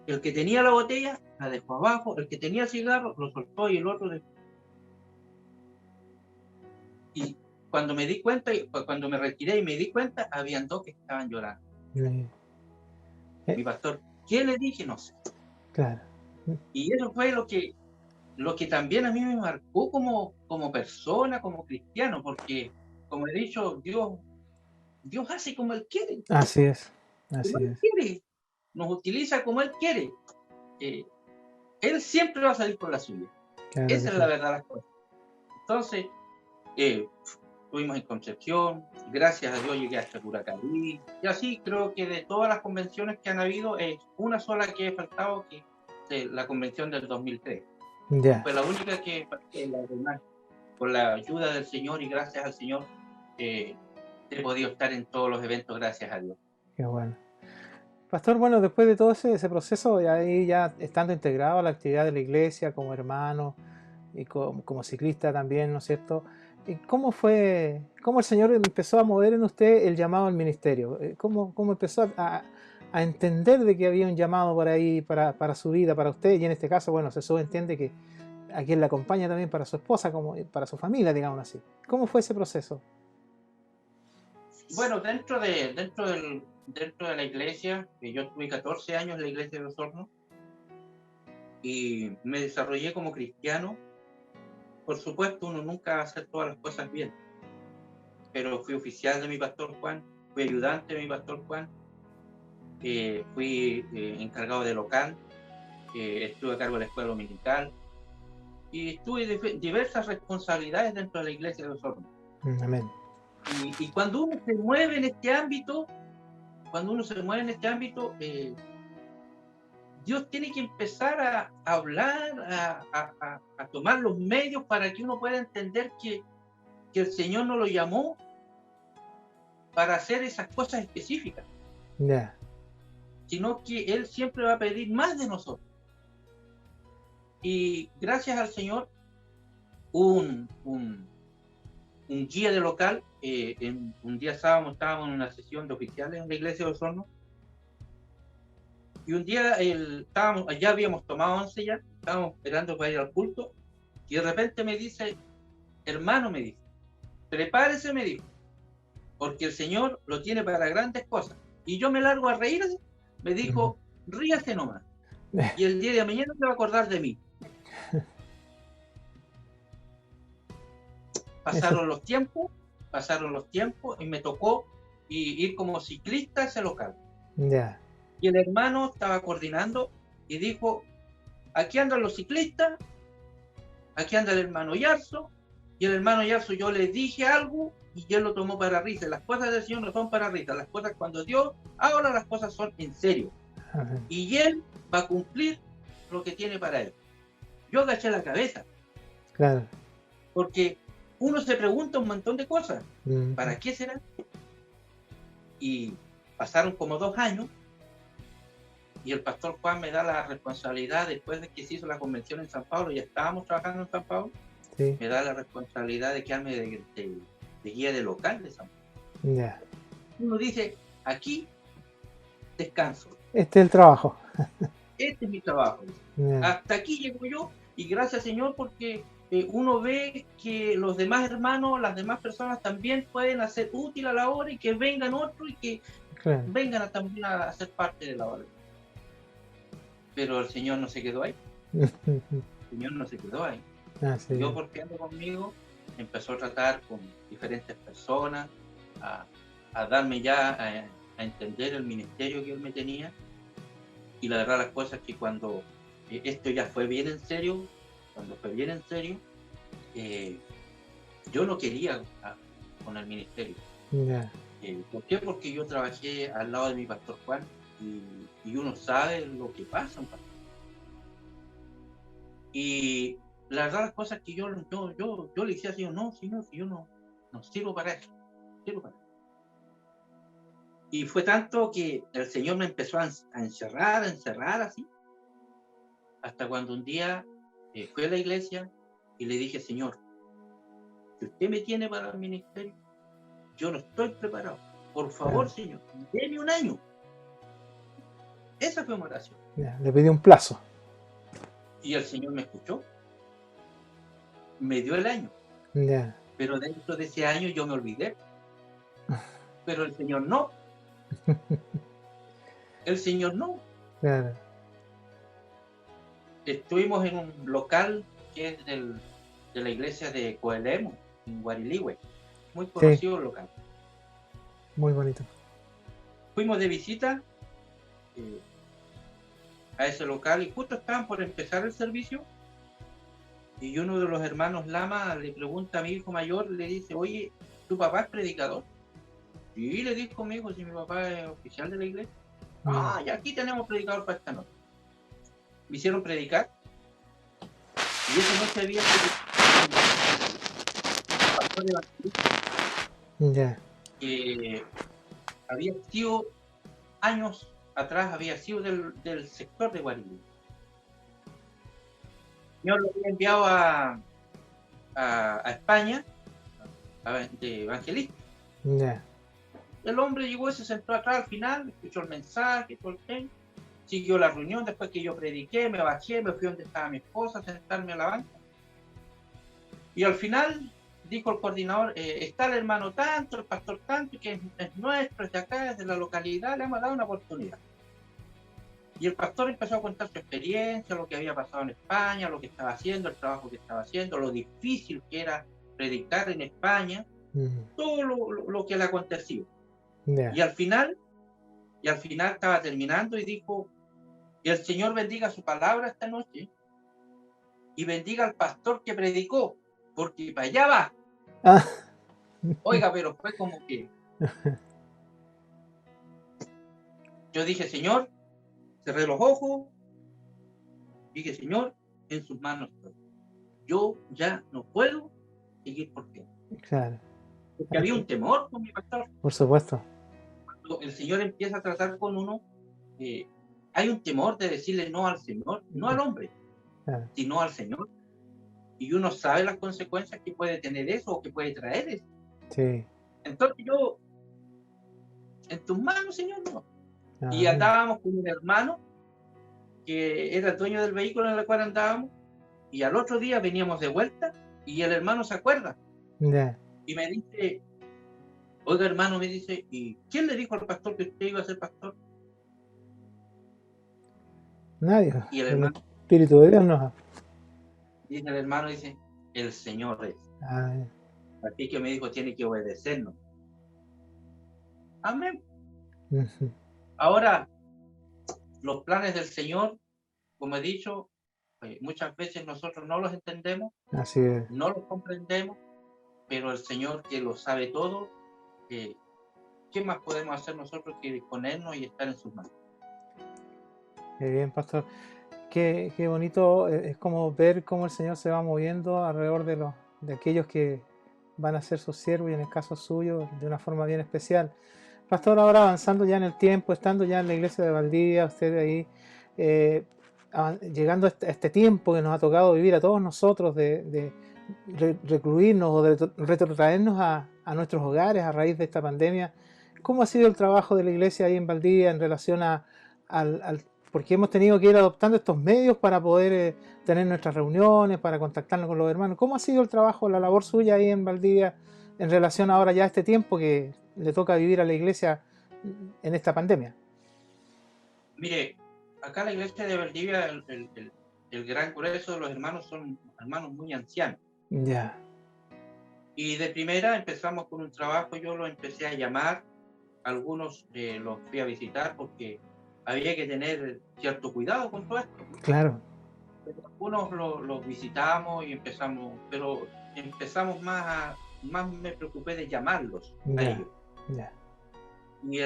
el que tenía la botella la dejó abajo, el que tenía el cigarro lo soltó y el otro dejó. Y cuando me di cuenta, cuando me retiré y me di cuenta, habían 2 que estaban llorando. Ya. Mi pastor, ¿qué le dije? No sé. Claro. Y eso fue lo que también a mí me marcó como persona, como cristiano, porque, como he dicho, Dios hace como Él quiere. Así es. Así Como Él es. quiere. Nos utiliza como Él quiere. Él siempre va a salir por la suya. Claro que Esa es sí. la verdad de las cosas. Entonces, estuvimos en Concepción, gracias a Dios llegué hasta Curacaví, y así creo que de todas las convenciones que han habido, es una sola que he faltado, que es la convención del 2003. Ya. Fue la única que la demás, por la ayuda del Señor y gracias al Señor, he podido estar en todos los eventos, gracias a Dios. Qué bueno. Pastor, bueno, después de todo ese proceso, y ahí ya estando integrado a la actividad de la iglesia como hermano y como ciclista también, ¿no es cierto? ¿Y cómo el Señor empezó a mover en usted el llamado al ministerio? ¿Cómo empezó a entender de que había un llamado por ahí para su vida, para usted? Y en este caso, bueno, se subentiende que a quien le acompaña también para su esposa, como para su familia, digamos así. ¿Cómo fue ese proceso? Bueno, dentro de la iglesia, que yo tuve 14 años en la iglesia de Los Hornos, y me desarrollé como cristiano. Por supuesto, uno nunca va a hacer todas las cosas bien, pero fui oficial de mi pastor Juan, fui ayudante de mi pastor Juan, fui encargado de local, estuve a cargo de la escuela dominical y tuve diversas responsabilidades dentro de la iglesia de Los Hornos. Amén. Y cuando uno se mueve en este ámbito, Dios tiene que empezar a hablar, a tomar los medios para que uno pueda entender que el Señor no lo llamó para hacer esas cosas específicas, Ya. sino que Él siempre va a pedir más de nosotros. Y gracias al Señor, un guía de local, un día sábado estábamos en una sesión de oficiales en la iglesia de Los Hornos, y un día ya habíamos tomado 11 ya, estábamos esperando para ir al culto, y de repente me dice, hermano, me dice, prepárese, me dijo, porque el Señor lo tiene para grandes cosas. Y yo me largo a reír, me dijo, ríase nomás, y el día de mañana se va a acordar de mí. Pasaron los tiempos y me tocó ir como ciclista a ese local. Ya. Y el hermano estaba coordinando y dijo, aquí andan los ciclistas, aquí anda el hermano Yarzo, y el hermano Yarzo yo le dije algo y él lo tomó para risa. Las cosas del Señor no son para risa, las cosas cuando Dios, ahora las cosas son en serio. Ajá. Y él va a cumplir lo que tiene para él. Yo agaché la cabeza, Claro. porque uno se pregunta un montón de cosas. ¿Para qué será? Y pasaron como 2 años y el pastor Juan me da la responsabilidad, después de que se hizo la convención en San Pablo, ya estábamos trabajando en San Pablo, Sí. me da la responsabilidad de quedarme de guía de local de San Pablo. Ya. Uno dice, aquí descanso, Este es el trabajo. este es mi trabajo, Ya. hasta aquí llego yo Y gracias, Señor, porque uno ve que los demás hermanos, las demás personas también pueden hacer útil a la obra y que vengan otros y que Claro. vengan también a ser parte de la obra. Pero el Señor no se quedó ahí. El Señor no se quedó ahí. Así Dios, es. porque ando conmigo, empezó a tratar con diferentes personas, a darme ya a entender el ministerio que Él me tenía. Y la verdad, las cosas que cuando esto ya fue bien en serio, yo no quería con el ministerio. Ya. ¿Por qué? Porque yo trabajé al lado de mi pastor Juan y uno sabe lo que pasa, un pastor. Y la verdad, las cosas que yo le decía al Señor, no, Señor, si yo no sirvo para eso, Y fue tanto que el Señor me empezó a encerrar así, hasta cuando un día fui a la iglesia y le dije, Señor, si usted me tiene para el ministerio, yo no estoy preparado. Por favor, Señor, déme un año. Esa fue mi oración. Ya. Le pedí un plazo. Y el Señor me escuchó. Me dio el año. Ya. Pero dentro de ese año yo me olvidé. Pero el Señor no. El Señor no. Claro. Estuvimos en un local que es de la iglesia de Coelemo, en Guariligüe. Muy conocido el local. Muy bonito. Fuimos de visita a ese local y justo estaban por empezar el servicio y uno de los hermanos Lama le pregunta a mi hijo mayor, le dice, oye, ¿tu papá es predicador? Y le dijo mi hijo, si mi papá es oficial de la iglesia. Y aquí tenemos predicador para esta noche. Me hicieron predicar y esa noche había un pastor evangelista Ya. que había sido años atrás, había sido del sector de Guariligüe. Yo lo había enviado a España de evangelista. Ya. El hombre llegó y se sentó atrás al final, escuchó el mensaje, todo el tema, siguió la reunión. Después que yo prediqué, me bajé, me fui donde estaba mi esposa a sentarme a la banca. Y al final dijo el coordinador, está el hermano tanto, el pastor tanto, que es nuestro, es de acá, es de la localidad, le hemos dado una oportunidad. Y el pastor empezó a contar su experiencia, lo que había pasado en España, lo que estaba haciendo, el trabajo que estaba haciendo, lo difícil que era predicar en España, todo lo que le aconteció. Ya. Y al final estaba terminando y dijo, y el Señor bendiga su palabra esta noche y bendiga al pastor que predicó, porque para allá va. Ah. Oiga, pero fue como que yo dije, Señor, cerré los ojos, dije, Señor, en sus manos estoy. Yo ya no puedo seguir por ti. Claro. Porque había un temor con mi pastor. Por supuesto. Cuando el Señor empieza a tratar con uno, hay un temor de decirle no al Señor, no al hombre, Claro. sino al Señor. Y uno sabe las consecuencias que puede tener eso o que puede traer eso. Sí. Entonces yo, en tus manos, Señor, no. Ah, Y andábamos con un hermano que era el dueño del vehículo en el cual andábamos, y al otro día veníamos de vuelta y el hermano se acuerda ya. y me dice, oiga hermano, me dice, ¿y quién le dijo al pastor que usted iba a ser pastor? Nadie. Y el El hermano, Espíritu de Dios nos. dice el hermano, dice, el Señor es. Ah, Así que me dijo, tiene que obedecernos. Amén. ujú. Ahora, los planes del Señor, como he dicho, muchas veces nosotros no los entendemos, Así es. no los comprendemos, pero el Señor que lo sabe todo, ¿qué más podemos hacer nosotros que disponernos y estar en sus manos? Qué bien, pastor. Qué bonito. Es como ver cómo el Señor se va moviendo alrededor de aquellos que van a ser sus siervos y en el caso suyo de una forma bien especial. Pastor, ahora avanzando ya en el tiempo, estando ya en la iglesia de Valdivia, usted ahí, llegando a este tiempo que nos ha tocado vivir a todos nosotros de recluirnos o de retrotraernos a nuestros hogares a raíz de esta pandemia, ¿cómo ha sido el trabajo de la iglesia ahí en Valdivia en relación al porque hemos tenido que ir adoptando estos medios para poder tener nuestras reuniones, para contactarnos con los hermanos. ¿Cómo ha sido el trabajo, la labor suya ahí en Valdivia en relación ahora ya a este tiempo que le toca vivir a la iglesia en esta pandemia? Mire, acá en la iglesia de Valdivia, el gran grueso de los hermanos son hermanos muy ancianos. Ya. Y de primera empezamos con un trabajo, yo los empecé a llamar, algunos los fui a visitar porque había que tener cierto cuidado con todo esto. Claro. Pero algunos los visitamos y empezamos, pero empezamos más me preocupé de llamarlos a Ya. ellos. Ya. Y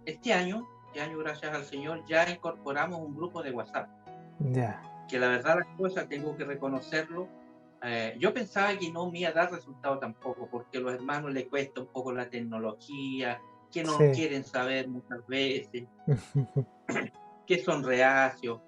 este año, gracias al Señor, ya incorporamos un grupo de WhatsApp. Ya. Que la verdad las cosas, tengo que reconocerlo, yo pensaba que no me iba a dar resultado tampoco, porque a los hermanos les cuesta un poco la tecnología, que no Sí. quieren saber muchas veces, que son reacios.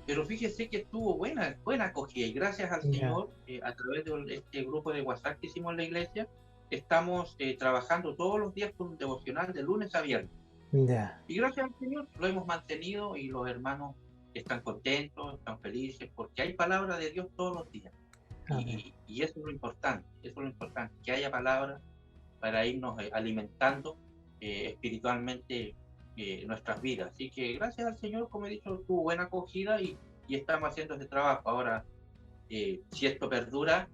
Pero fíjese que tuvo buena acogida y gracias al Señor, a través de este grupo de WhatsApp que hicimos en la iglesia, estamos trabajando todos los días con un devocional de lunes a viernes. Ya. Y gracias al Señor lo hemos mantenido y los hermanos están contentos, están felices, porque hay palabra de Dios todos los días. Y eso es lo importante, que haya palabra para irnos alimentando espiritualmente nuestras vidas. Así que gracias al Señor, como he dicho, tuvo buena acogida y estamos haciendo este trabajo. Ahora, si esto perdura,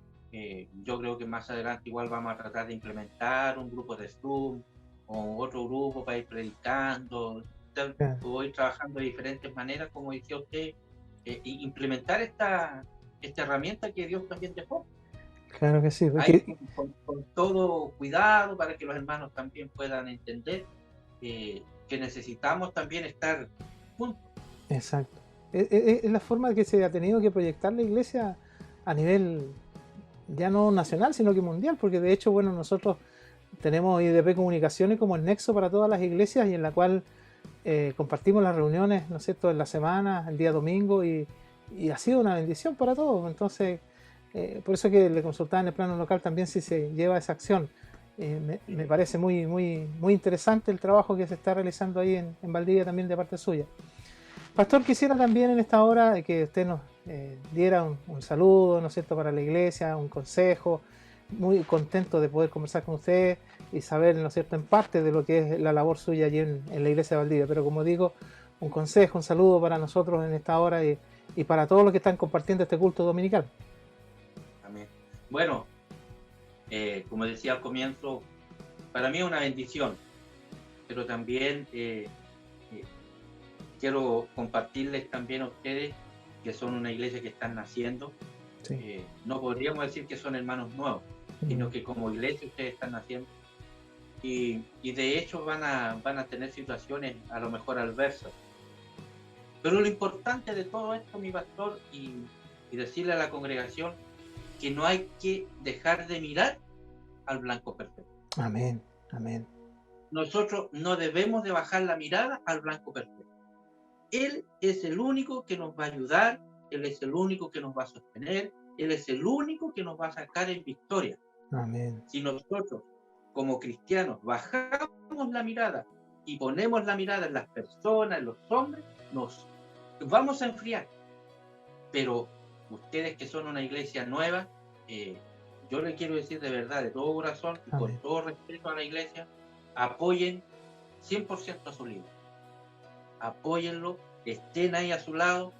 yo creo que más adelante igual vamos a tratar de implementar un grupo de Zoom o otro grupo para ir predicando, o ir trabajando de diferentes maneras, como decía usted, implementar esta herramienta que Dios también dejó. Claro que sí. Ahí, con todo cuidado para que los hermanos también puedan entender que necesitamos también estar juntos. Exacto. Es la forma que se ha tenido que proyectar la iglesia a nivel ya no nacional, sino que mundial, porque de hecho, bueno, nosotros tenemos IDP Comunicaciones como el nexo para todas las iglesias y en la cual compartimos las reuniones, ¿no es cierto?, en la semana, el día domingo y ha sido una bendición para todos. Entonces, por eso que le consultaba en el plano local también si se lleva esa acción. Me parece muy interesante el trabajo que se está realizando ahí en Valdivia también de parte suya. Pastor, quisiera también en esta hora que usted nos diera un saludo, ¿no es cierto?, para la iglesia, un consejo. Muy contento de poder conversar con usted y saber, ¿no es cierto?, en parte de lo que es la labor suya allí en la iglesia de Valdivia. Pero como digo, un consejo, un saludo para nosotros en esta hora y para todos los que están compartiendo este culto dominical. Amén. Bueno, como decía al comienzo, para mí es una bendición, pero también quiero compartirles también a ustedes que son una iglesia que están naciendo. Sí. No podríamos decir que son hermanos nuevos, sino que como iglesia ustedes están naciendo y de hecho van a tener situaciones a lo mejor adversas. Pero lo importante de todo esto, mi pastor, y decirle a la congregación que no hay que dejar de mirar al blanco perfecto. Amén, amén. Nosotros no debemos de bajar la mirada al blanco perfecto. Él es el único que nos va a ayudar, Él es el único que nos va a sostener, Él es el único que nos va a sacar en victoria. Amén. Si nosotros, como cristianos, bajamos la mirada y ponemos la mirada en las personas, en los hombres, nos vamos a enfriar. Pero ustedes que son una iglesia nueva, yo les quiero decir de verdad, de todo corazón y con todo respeto a la iglesia, apoyen 100% a su líder. Apóyenlo, estén ahí a su lado,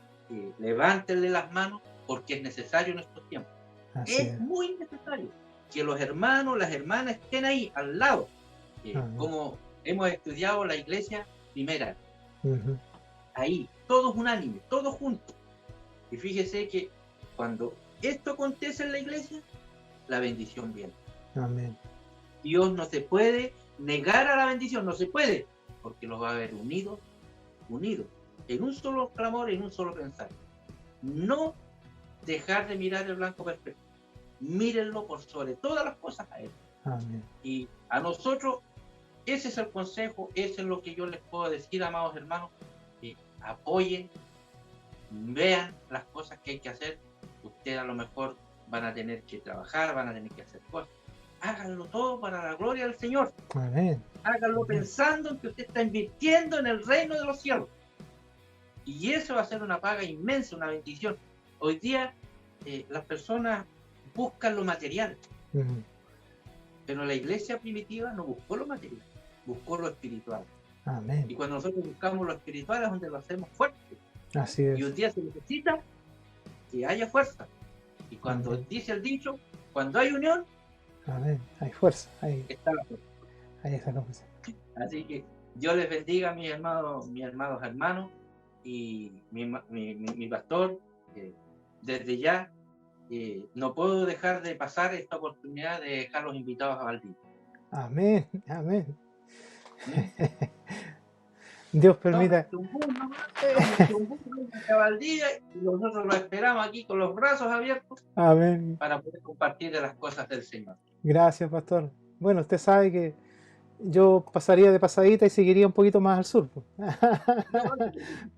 levántenle las manos, porque es necesario en estos tiempos. Es muy necesario que los hermanos, las hermanas estén ahí al lado, como hemos estudiado la iglesia primera. Ahí, todos unánimes, todos juntos. Y fíjese que cuando esto acontece en la iglesia, la bendición viene. Amén. Dios no se puede negar a la bendición, no se puede, porque los va a ver unidos, en un solo clamor, en un solo pensar. No dejar de mirar el blanco perfecto. Mírenlo por sobre todas las cosas a Él. Amén. Y a nosotros, ese es el consejo, ese es lo que yo les puedo decir, amados hermanos, que apoyen, vean las cosas que hay que hacer. Ustedes a lo mejor van a tener que trabajar, van a tener que hacer cosas. Háganlo todo para la gloria del Señor. Amén. Háganlo pensando en que usted está invirtiendo en el reino de los cielos. Y eso va a ser una paga inmensa, una bendición. Hoy día las personas buscan lo material, pero la iglesia primitiva no buscó lo material, buscó lo espiritual. Amén. Y cuando nosotros buscamos lo espiritual es donde lo hacemos fuerte. Así es. Y un día se necesita que haya fuerza. Y cuando Amén. dice el dicho, cuando hay unión, Amén. Hay fuerza. está la fuerza. Ahí está la fuerza. Así que Dios les bendiga a mis hermanos y mi pastor. Desde ya no puedo dejar de pasar esta oportunidad de dejar los invitados a Valdivia. Amén. Amén. Dios permita. A Valdivia, y nosotros lo esperamos aquí con los brazos abiertos Amén. para poder compartir de las cosas del Señor. Gracias, pastor. Bueno, usted sabe que yo pasaría de pasadita y seguiría un poquito más al sur.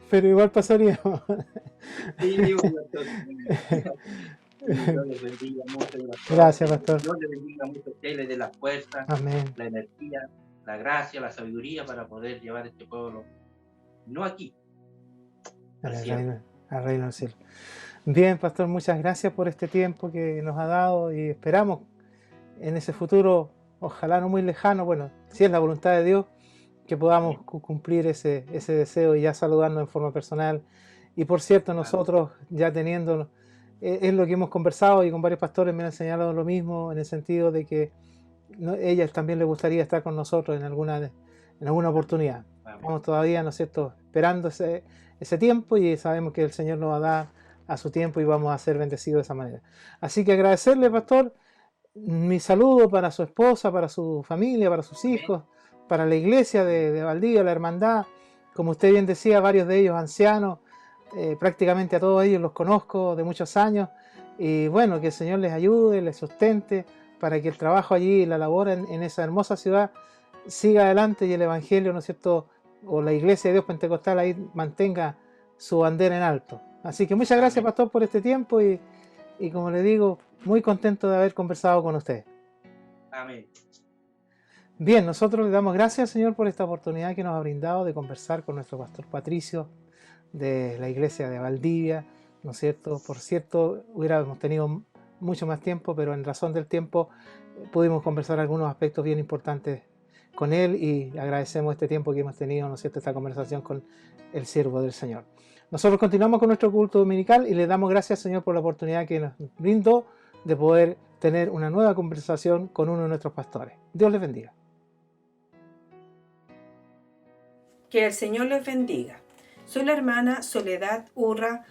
Pero igual pasaríamos. Sí, Dios les bendiga mucho. Gracias, pastor. Dios les bendiga mucho a ustedes, les dé la fuerza, Amén. la energía, la gracia, la sabiduría para poder llevar este pueblo, no aquí, al cielo. Al reino del cielo. Bien, pastor, muchas gracias por este tiempo que nos ha dado y esperamos en ese futuro, ojalá no muy lejano, bueno, si es la voluntad de Dios, que podamos cumplir ese deseo y ya saludarnos en forma personal. Y por cierto, nosotros ya teniendo, es lo que hemos conversado y con varios pastores me han señalado lo mismo, en el sentido de que ellas también les gustaría estar con nosotros en alguna oportunidad. Estamos todavía, ¿no es cierto?, esperando ese tiempo y sabemos que el Señor nos va a dar a su tiempo y vamos a ser bendecidos de esa manera. Así que agradecerle, pastor, mi saludo para su esposa, para su familia, para sus hijos, para la iglesia de Valdivia, la hermandad, como usted bien decía, varios de ellos ancianos, prácticamente a todos ellos los conozco de muchos años, y bueno, que el Señor les ayude, les sustente, para que el trabajo allí, la labor en esa hermosa ciudad siga adelante y el Evangelio, ¿no es cierto?, o la Iglesia de Dios Pentecostal ahí mantenga su bandera en alto. Así que muchas gracias, pastor, por este tiempo y como le digo, muy contento de haber conversado con usted. Amén. Bien, nosotros le damos gracias, Señor, por esta oportunidad que nos ha brindado de conversar con nuestro pastor Patricio de la iglesia de Valdivia, ¿no es cierto? Por cierto, hubiéramos tenido mucho más tiempo, pero en razón del tiempo pudimos conversar algunos aspectos bien importantes con él y agradecemos este tiempo que hemos tenido, ¿no es cierto?, esta conversación con el siervo del Señor. Nosotros continuamos con nuestro culto dominical y le damos gracias, Señor, por la oportunidad que nos brindó de poder tener una nueva conversación con uno de nuestros pastores. Dios les bendiga. Que el Señor les bendiga. Soy la hermana Soledad Urra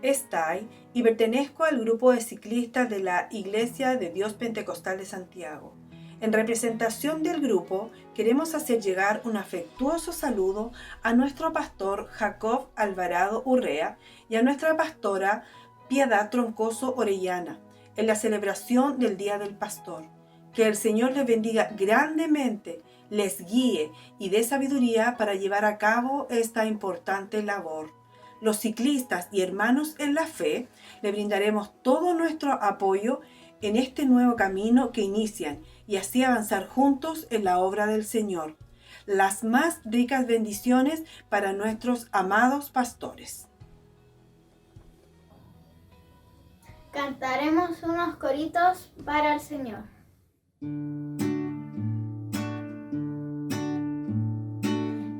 Estay y pertenezco al grupo de ciclistas de la Iglesia de Dios Pentecostal de Santiago. En representación del grupo, queremos hacer llegar un afectuoso saludo a nuestro pastor Jacob Alvarado Urrea y a nuestra pastora Piedad Troncoso Orellana en la celebración del Día del Pastor. Que el Señor les bendiga grandemente, les guíe y dé sabiduría para llevar a cabo esta importante labor. Los ciclistas y hermanos en la fe le brindaremos todo nuestro apoyo en este nuevo camino que inician y así avanzar juntos en la obra del Señor. Las más ricas bendiciones para nuestros amados pastores. Cantaremos unos coritos para el Señor.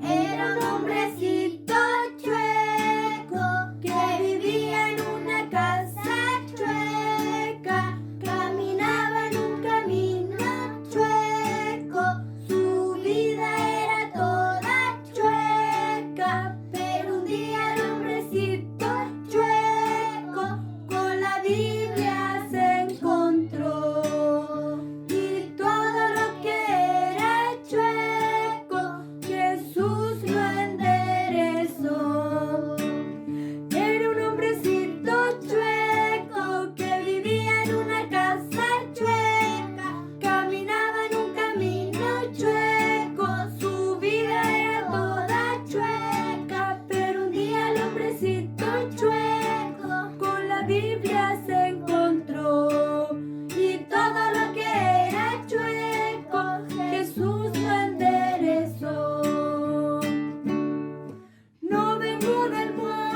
Era un hombrecito chueco que vivía en una casa chueca, caminaba en un camino chueco, su vida era toda chueca, pero un día el hombrecito chueco con la Biblia se encontró. No vengo del mundo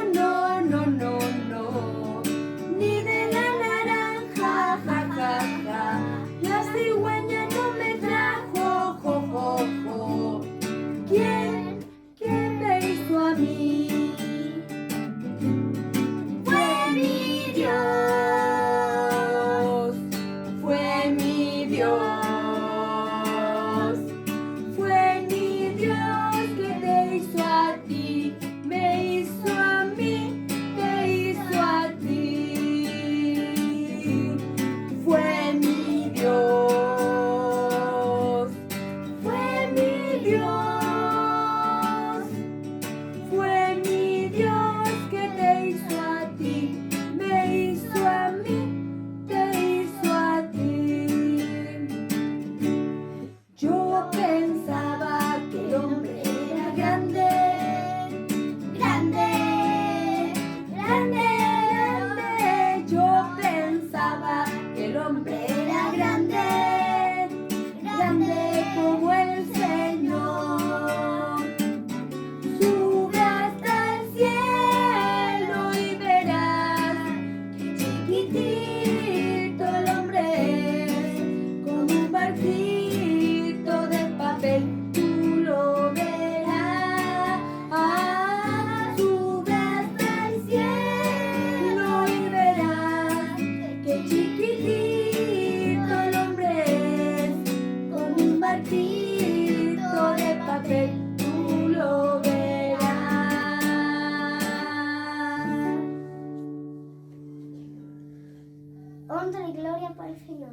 Gloria para el Señor.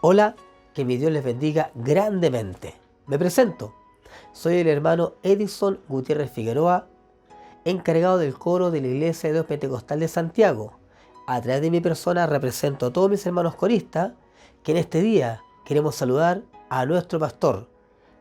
Hola, que mi Dios les bendiga grandemente. Me presento. Soy el hermano Edison Gutiérrez Figueroa, encargado del coro de la Iglesia de Dios Pentecostal de Santiago. A través de mi persona represento a todos mis hermanos coristas que en este día queremos saludar a nuestro pastor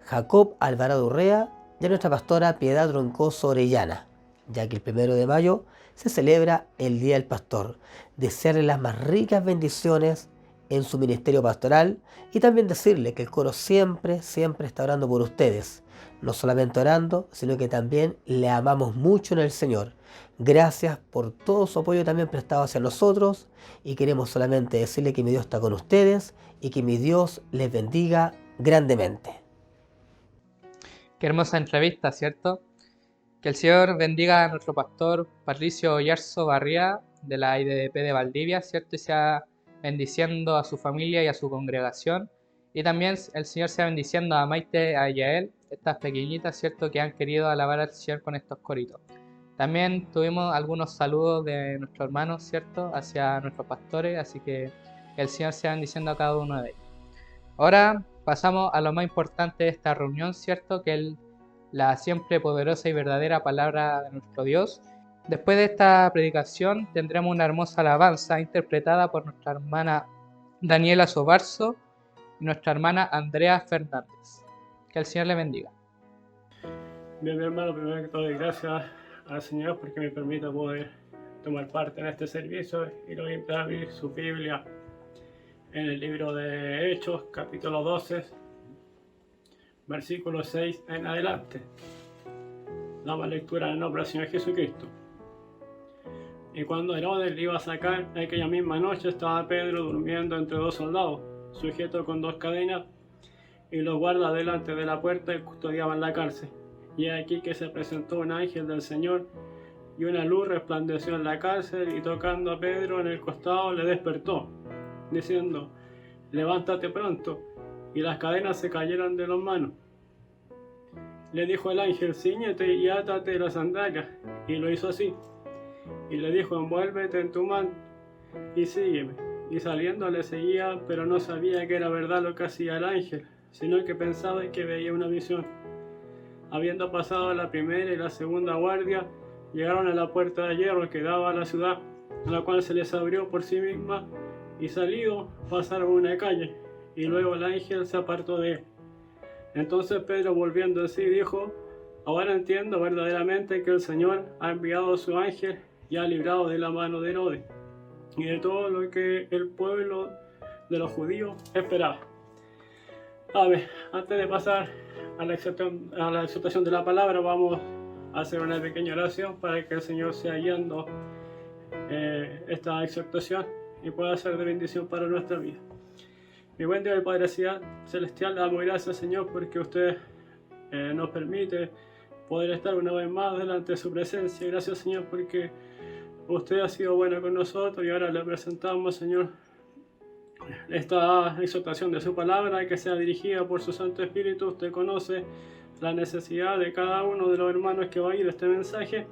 Jacob Alvarado Urrea y a nuestra pastora Piedad Troncoso Orellana, ya que el 1 de mayo se celebra el Día del Pastor. Desearles las más ricas bendiciones en su ministerio pastoral y también decirle que el coro siempre está orando por ustedes. No solamente orando, sino que también le amamos mucho en el Señor. Gracias por todo su apoyo también prestado hacia nosotros y queremos solamente decirle que mi Dios está con ustedes y que mi Dios les bendiga grandemente. Qué hermosa entrevista, ¿cierto? Que el Señor bendiga a nuestro pastor Patricio Yarzo Barría de la IDDP de Valdivia, ¿cierto? Y sea bendiciendo a su familia y a su congregación. Y también el Señor sea bendiciendo a Maite y a Yael, estas pequeñitas, ¿cierto? Que han querido alabar al Señor con estos coritos. También tuvimos algunos saludos de nuestros hermanos, ¿cierto? Hacia nuestros pastores, así que el Señor sea bendiciendo a cada uno de ellos. Ahora pasamos a lo más importante de esta reunión, ¿cierto? Que es la siempre poderosa y verdadera palabra de nuestro Dios. Después de esta predicación tendremos una hermosa alabanza interpretada por nuestra hermana Daniela Sobarzo y nuestra hermana Andrea Fernández. Que el Señor le bendiga. Bien, mi hermano, primero que todo, gracias al Señor porque me permite poder tomar parte en este servicio y lo invito a abrir su Biblia en el libro de Hechos, capítulo 12, versículo 6 en adelante. Damos lectura en el nombre del Señor Jesucristo. Y cuando Herodes le iba a sacar, aquella misma noche estaba Pedro durmiendo entre dos soldados, sujeto con dos cadenas, y los guardas delante de la puerta custodiaban la cárcel. Y aquí que se presentó un ángel del Señor, y una luz resplandeció en la cárcel, y tocando a Pedro en el costado le despertó, diciendo: levántate pronto. Y las cadenas se cayeron de las manos. Le dijo el ángel: cíñete y átate las sandalias. Y lo hizo así. Y le dijo: envuélvete en tu manto y sígueme. Y saliendo le seguía, pero no sabía que era verdad lo que hacía el ángel, sino que pensaba que veía una visión. Habiendo pasado la primera y la segunda guardia, llegaron a la puerta de hierro que daba a la ciudad, la cual se les abrió por sí misma, y salido pasaron una calle, y luego el ángel se apartó de él. Entonces Pedro, volviendo en sí, dijo: ahora entiendo verdaderamente que el Señor ha enviado a su ángel y ha librado de la mano de Herodes y de todo lo que el pueblo de los judíos esperaba. Antes de pasar a la exhortación de la palabra, vamos a hacer una pequeña oración para que el Señor sea guiando esta exhortación y pueda ser de bendición para nuestra vida. Mi buen Dios y Padre Celestial, le damos gracias, Señor, porque usted nos permite poder estar una vez más delante de su presencia. Gracias, Señor, porque usted ha sido bueno con nosotros y ahora le presentamos, Señor, esta exhortación de su palabra que sea dirigida por su Santo Espíritu. Usted conoce la necesidad de cada uno de los hermanos que va a oír este mensaje,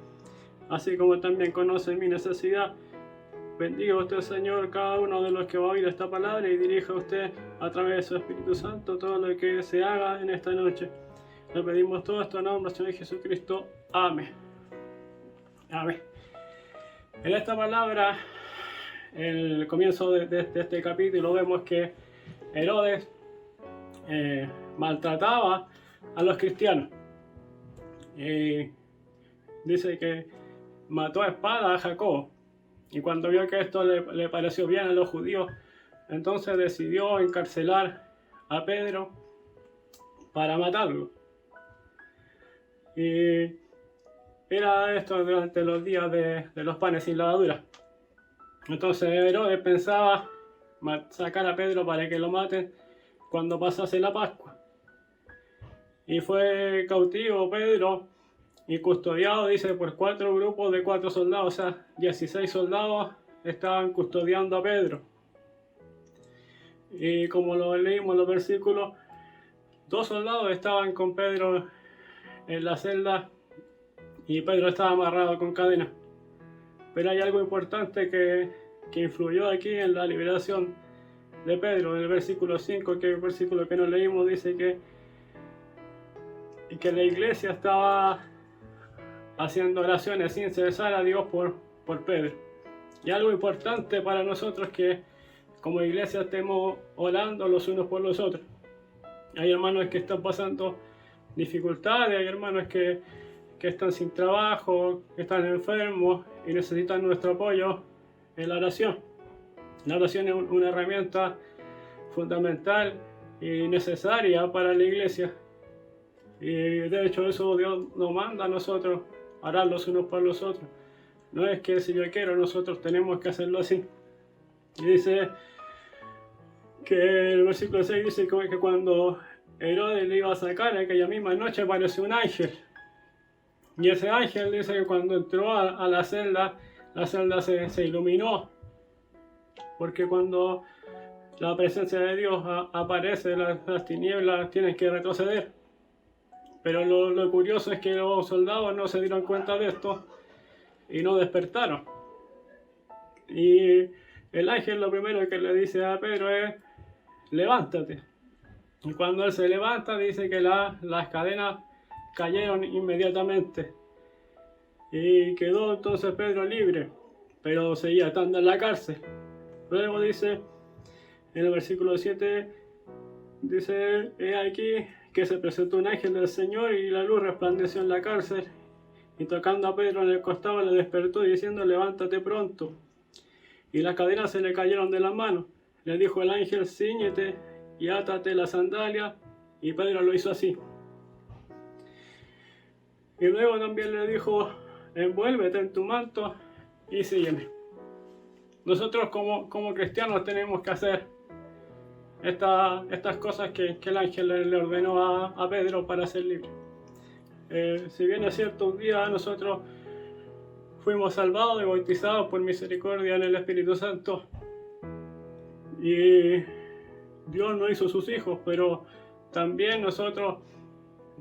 así como también conoce mi necesidad. Bendiga usted, Señor, cada uno de los que va a oír esta palabra y dirija usted a través de su Espíritu Santo todo lo que se haga en esta noche. Le pedimos todo esto en nombre del Señor Jesucristo. Amén. Amén. En esta palabra, en el comienzo de este capítulo, vemos que Herodes maltrataba a los cristianos. Dice que mató a espada a Jacob. Y cuando vio que esto le pareció bien a los judíos, entonces decidió encarcelar a Pedro para matarlo. Y era esto durante los días de los panes sin levadura. Entonces Herodes pensaba sacar a Pedro para que lo maten cuando pasase la Pascua. Y fue cautivo Pedro y custodiado, dice, por 4 grupos de 4 soldados, o sea, 16 soldados estaban custodiando a Pedro. Y como lo leímos en los versículos, 2 soldados estaban con Pedro en la celda y Pedro estaba amarrado con cadenas. Pero hay algo importante que influyó aquí en la liberación de Pedro. En el versículo 5, que es el versículo que nos leímos, dice que la iglesia estaba haciendo oraciones sin cesar a Dios por Pedro. Y algo importante para nosotros que como iglesia estemos orando los unos por los otros. Hay hermanos que están pasando dificultades, hay hermanos que están sin trabajo, que están enfermos y necesitan nuestro apoyo en la oración. La oración es una herramienta fundamental y necesaria para la iglesia. Y de hecho eso Dios nos manda a nosotros orar los unos por los otros. No es que si yo quiero, nosotros tenemos que hacerlo así. Y dice que el versículo 6 dice que cuando Herodes le iba a sacar, aquella misma noche apareció un ángel. Y ese ángel dice que cuando entró a la celda se iluminó. Porque cuando la presencia de Dios aparece, las tinieblas tienen que retroceder. Pero lo curioso es que los soldados no se dieron cuenta de esto y no despertaron. Y el ángel lo primero que le dice a Pedro es: levántate. Y cuando él se levanta, dice que las cadenas cayeron inmediatamente. Y quedó entonces Pedro libre, pero seguía estando en la cárcel. Luego dice, en el versículo 7, dice: he aquí que se presentó un ángel del Señor y la luz resplandeció en la cárcel. Y tocando a Pedro en el costado le despertó diciendo: levántate pronto. Y las cadenas se le cayeron de las manos. Le dijo el ángel: cíñete y átate la sandalia. Y Pedro lo hizo así. Y luego también le dijo: envuélvete en tu manto y sígueme. Nosotros como cristianos tenemos que hacer estas cosas que el ángel le ordenó a Pedro para ser libre. Si bien es cierto, un día nosotros fuimos salvados y bautizados por misericordia en el Espíritu Santo, y Dios nos hizo sus hijos, pero también nosotros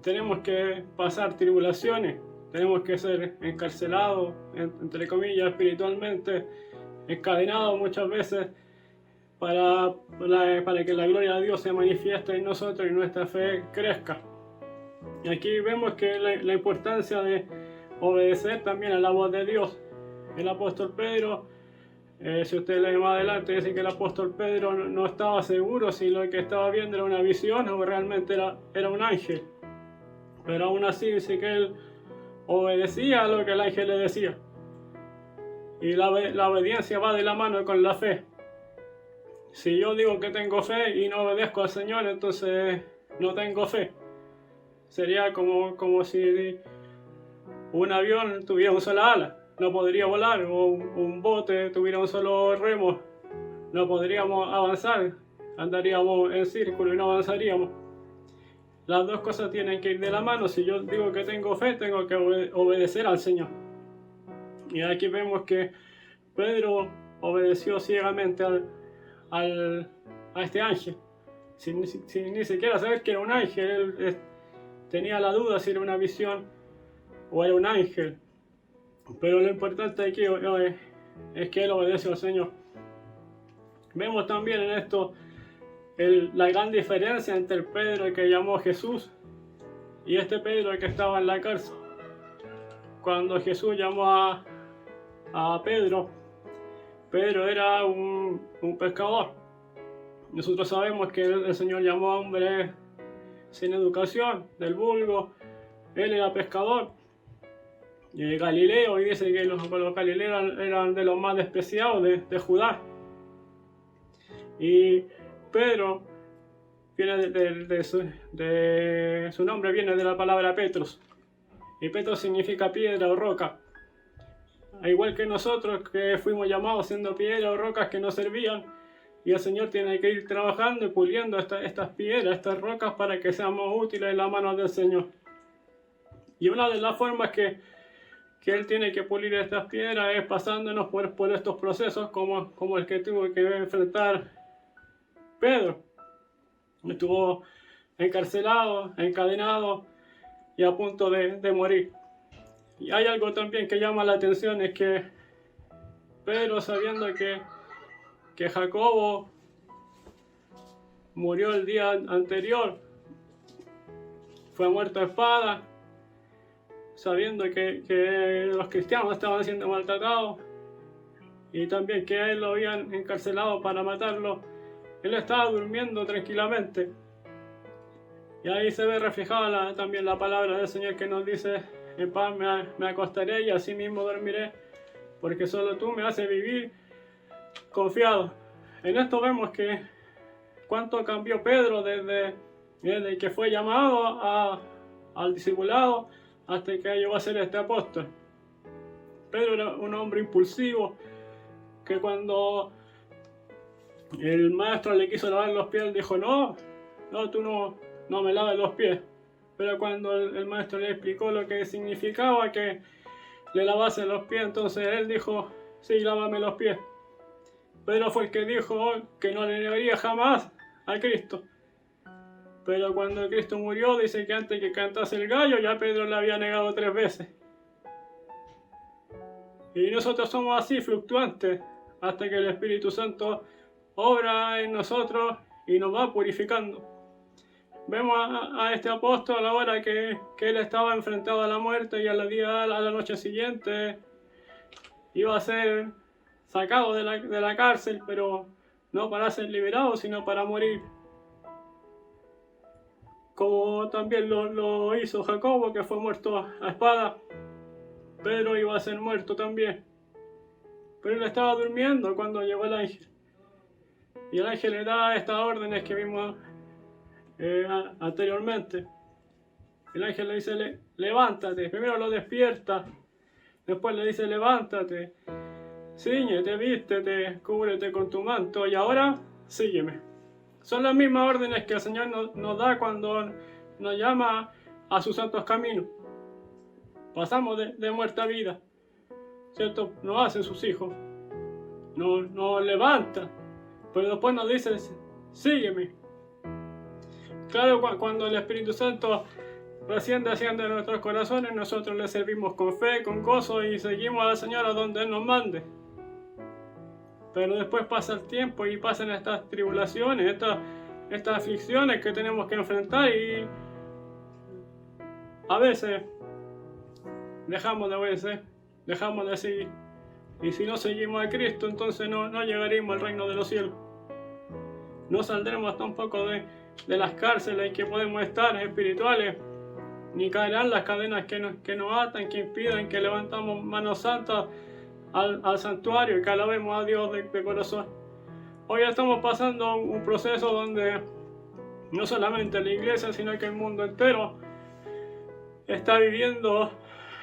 tenemos que pasar tribulaciones, tenemos que ser encarcelados, entre comillas, espiritualmente, encadenados muchas veces para que la gloria de Dios se manifieste en nosotros y nuestra fe crezca. Y aquí vemos que la importancia de obedecer también a la voz de Dios. El apóstol Pedro, si usted lee más adelante, dice que el apóstol Pedro no estaba seguro si lo que estaba viendo era una visión o realmente era un ángel. Pero aún así dice que él obedecía a lo que el ángel le decía. Y la obediencia va de la mano con la fe. Si yo digo que tengo fe y no obedezco al Señor, entonces no tengo fe. Sería como si un avión tuviera un solo ala, no podría volar, o un bote tuviera un solo remo, no podríamos avanzar, andaríamos en círculo y no avanzaríamos. Las dos cosas tienen que ir de la mano. Si yo digo que tengo fe, tengo que obedecer al Señor. Y aquí vemos que Pedro obedeció ciegamente a este ángel, sin ni siquiera saber que era un ángel. Él tenía la duda si era una visión o era un ángel. Pero lo importante aquí es que él obedeció al Señor. Vemos también en esto la gran diferencia entre el Pedro que llamó a Jesús y este Pedro que estaba en la cárcel. Cuando Jesús llamó a Pedro era un pescador. Nosotros sabemos que el Señor llamó a hombres sin educación, del vulgo. Él era pescador. Galileo, y dice que los galileos eran de los más despreciados de Judá. Y Pedro viene de su nombre viene de la palabra Petros. Y Petros significa piedra o roca. Al igual que nosotros, que fuimos llamados siendo piedras o rocas que no servían, y el Señor tiene que ir trabajando y puliendo estas piedras, estas rocas, para que seamos útiles en las manos del Señor. Y una de las formas que Él tiene que pulir estas piedras es pasándonos por estos procesos como el que tuvo que enfrentar Pedro. Estuvo encarcelado, encadenado y a punto de morir. Y hay algo también que llama la atención, es que Pedro, sabiendo que Jacobo murió el día anterior, fue muerto a espada, sabiendo que los cristianos estaban siendo maltratados y también que a él lo habían encarcelado para matarlo, él estaba durmiendo tranquilamente. Y ahí se ve reflejada también la palabra del Señor que nos dice: en paz me acostaré y así mismo dormiré, porque solo tú me haces vivir confiado. En esto vemos que cuánto cambió Pedro desde que fue llamado al discipulado hasta que llegó a ser este apóstol. Pedro era un hombre impulsivo que cuando el maestro le quiso lavar los pies, él dijo: no, tú no me laves los pies. Pero cuando el maestro le explicó lo que significaba que le lavase los pies, entonces él dijo: sí, lávame los pies. Pedro fue el que dijo que no le negaría jamás a Cristo. Pero cuando Cristo murió, dice que antes que cantase el gallo, ya Pedro le había negado 3 veces. Y nosotros somos así, fluctuantes, hasta que el Espíritu Santo obra en nosotros y nos va purificando. Vemos a este apóstol ahora que él estaba enfrentado a la muerte y a la noche siguiente iba a ser sacado de la cárcel, pero no para ser liberado, sino para morir. Como también lo hizo Jacobo, que fue muerto a espada, Pedro iba a ser muerto también. Pero él estaba durmiendo cuando llegó el ángel. Y el ángel le da estas órdenes que vimos anteriormente. El ángel le dice: levántate. Primero lo despierta, después le dice: levántate, cíñete, vístete, cúbrete con tu manto y ahora sígueme. Son las mismas órdenes que el Señor nos da cuando nos llama a sus santos caminos. Pasamos de muerte a vida, ¿cierto? Nos hace sus hijos, nos levanta, pero después nos dice: sígueme. Claro, cuando el Espíritu Santo recién desciende en nuestros corazones, nosotros le servimos con fe, con gozo y seguimos al Señor a donde Él nos mande. Pero después pasa el tiempo y pasan estas tribulaciones, estas aflicciones que tenemos que enfrentar y a veces dejamos de obedecer, dejamos de seguir. Y si no seguimos a Cristo, entonces no llegaremos al reino de los cielos. No saldremos tampoco de las cárceles en que podemos estar espirituales, ni caerán las cadenas que nos atan, que impidan que levantamos manos santas al santuario y que alabemos a Dios de corazón. Hoy estamos pasando un proceso donde no solamente la iglesia, sino que el mundo entero está viviendo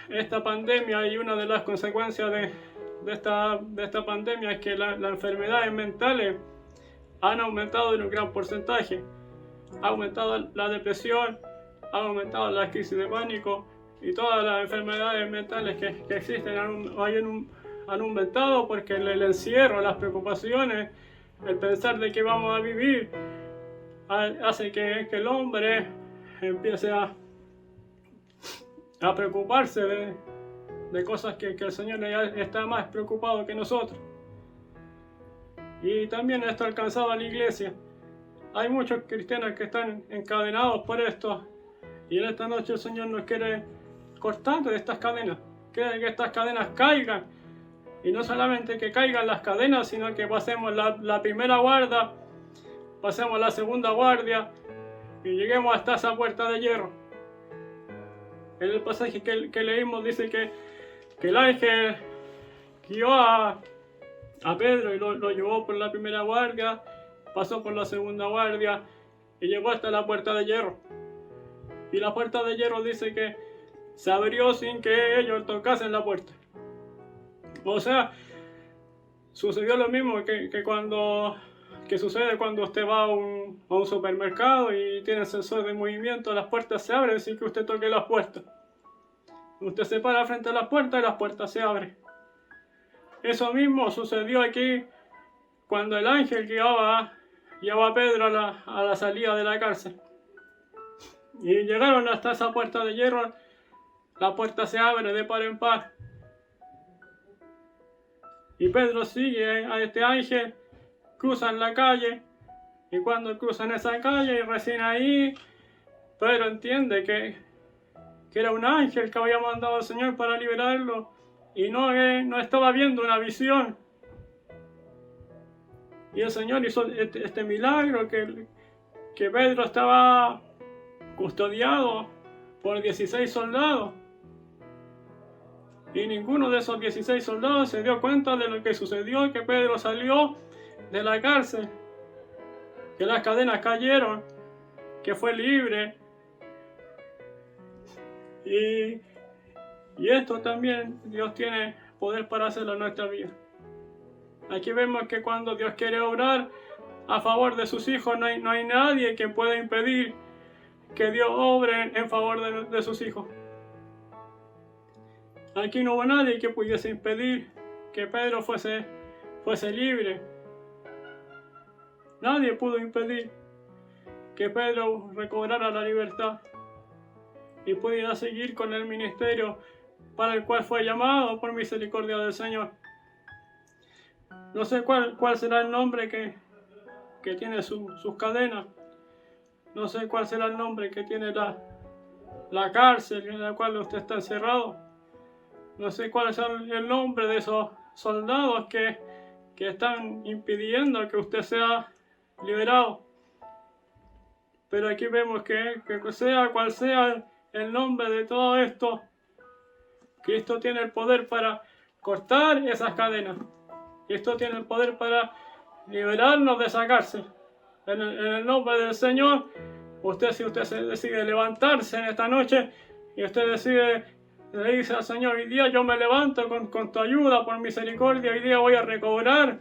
esta pandemia, y una de las consecuencias de esta pandemia es que las enfermedades mentales han aumentado en un gran porcentaje. Ha aumentado la depresión, ha aumentado la crisis de pánico y todas las enfermedades mentales que existen han aumentado porque el encierro, las preocupaciones, el pensar de que vamos a vivir hace que el hombre empiece a preocuparse de cosas que el Señor ya está más preocupado que nosotros. Y también esto ha alcanzado a la iglesia. Hay muchos cristianos que están encadenados por esto, y en esta noche el Señor nos quiere cortar de estas cadenas. Quiere que estas cadenas caigan, y no solamente que caigan las cadenas, sino que pasemos la primera guardia, pasemos la segunda guardia y lleguemos hasta esa puerta de hierro. En el pasaje que leímos dice que el ángel guió a Pedro y lo llevó por la primera guardia, pasó por la segunda guardia y llegó hasta la puerta de hierro. Y la puerta de hierro dice que se abrió sin que ellos tocasen la puerta. O sea, sucedió lo mismo que sucede cuando usted va a un supermercado y tiene sensor de movimiento. Las puertas se abren sin que usted toque las puertas. Usted se para frente a las puertas y las puertas se abren. Eso mismo sucedió aquí cuando el ángel guiaba a Pedro a la salida de la cárcel. Y llegaron hasta esa puerta de hierro. La puerta se abre de par en par. Y Pedro sigue a este ángel, cruzan la calle, y cuando cruzan esa calle, y recién ahí, Pedro entiende que era un ángel que había mandado al Señor para liberarlo, y no estaba viendo una visión. Y el Señor hizo este milagro, que Pedro estaba custodiado por 16 soldados. Y ninguno de esos 16 soldados se dio cuenta de lo que sucedió, que Pedro salió de la cárcel, que las cadenas cayeron, que fue libre. Y esto también Dios tiene poder para hacerlo en nuestra vida. Aquí vemos que cuando Dios quiere obrar a favor de sus hijos, no hay nadie que pueda impedir que Dios obre en favor de sus hijos. Aquí no hubo nadie que pudiese impedir que Pedro fuese libre. Nadie pudo impedir que Pedro recobrara la libertad y pudiera seguir con el ministerio para el cual fue llamado por misericordia del Señor. No sé cuál será el nombre que tiene sus cadenas. No sé cuál será el nombre que tiene la cárcel en la cual usted está encerrado. No sé cuál es el nombre de esos soldados que están impidiendo que usted sea liberado. Pero aquí vemos que sea cual sea el nombre de todo esto, Cristo tiene el poder para cortar esas cadenas. Cristo tiene el poder para liberarnos de esa cárcel. En el nombre del Señor, si usted se decide levantarse en esta noche y usted le dice al Señor: hoy día yo me levanto con tu ayuda, por misericordia, hoy día voy a recobrar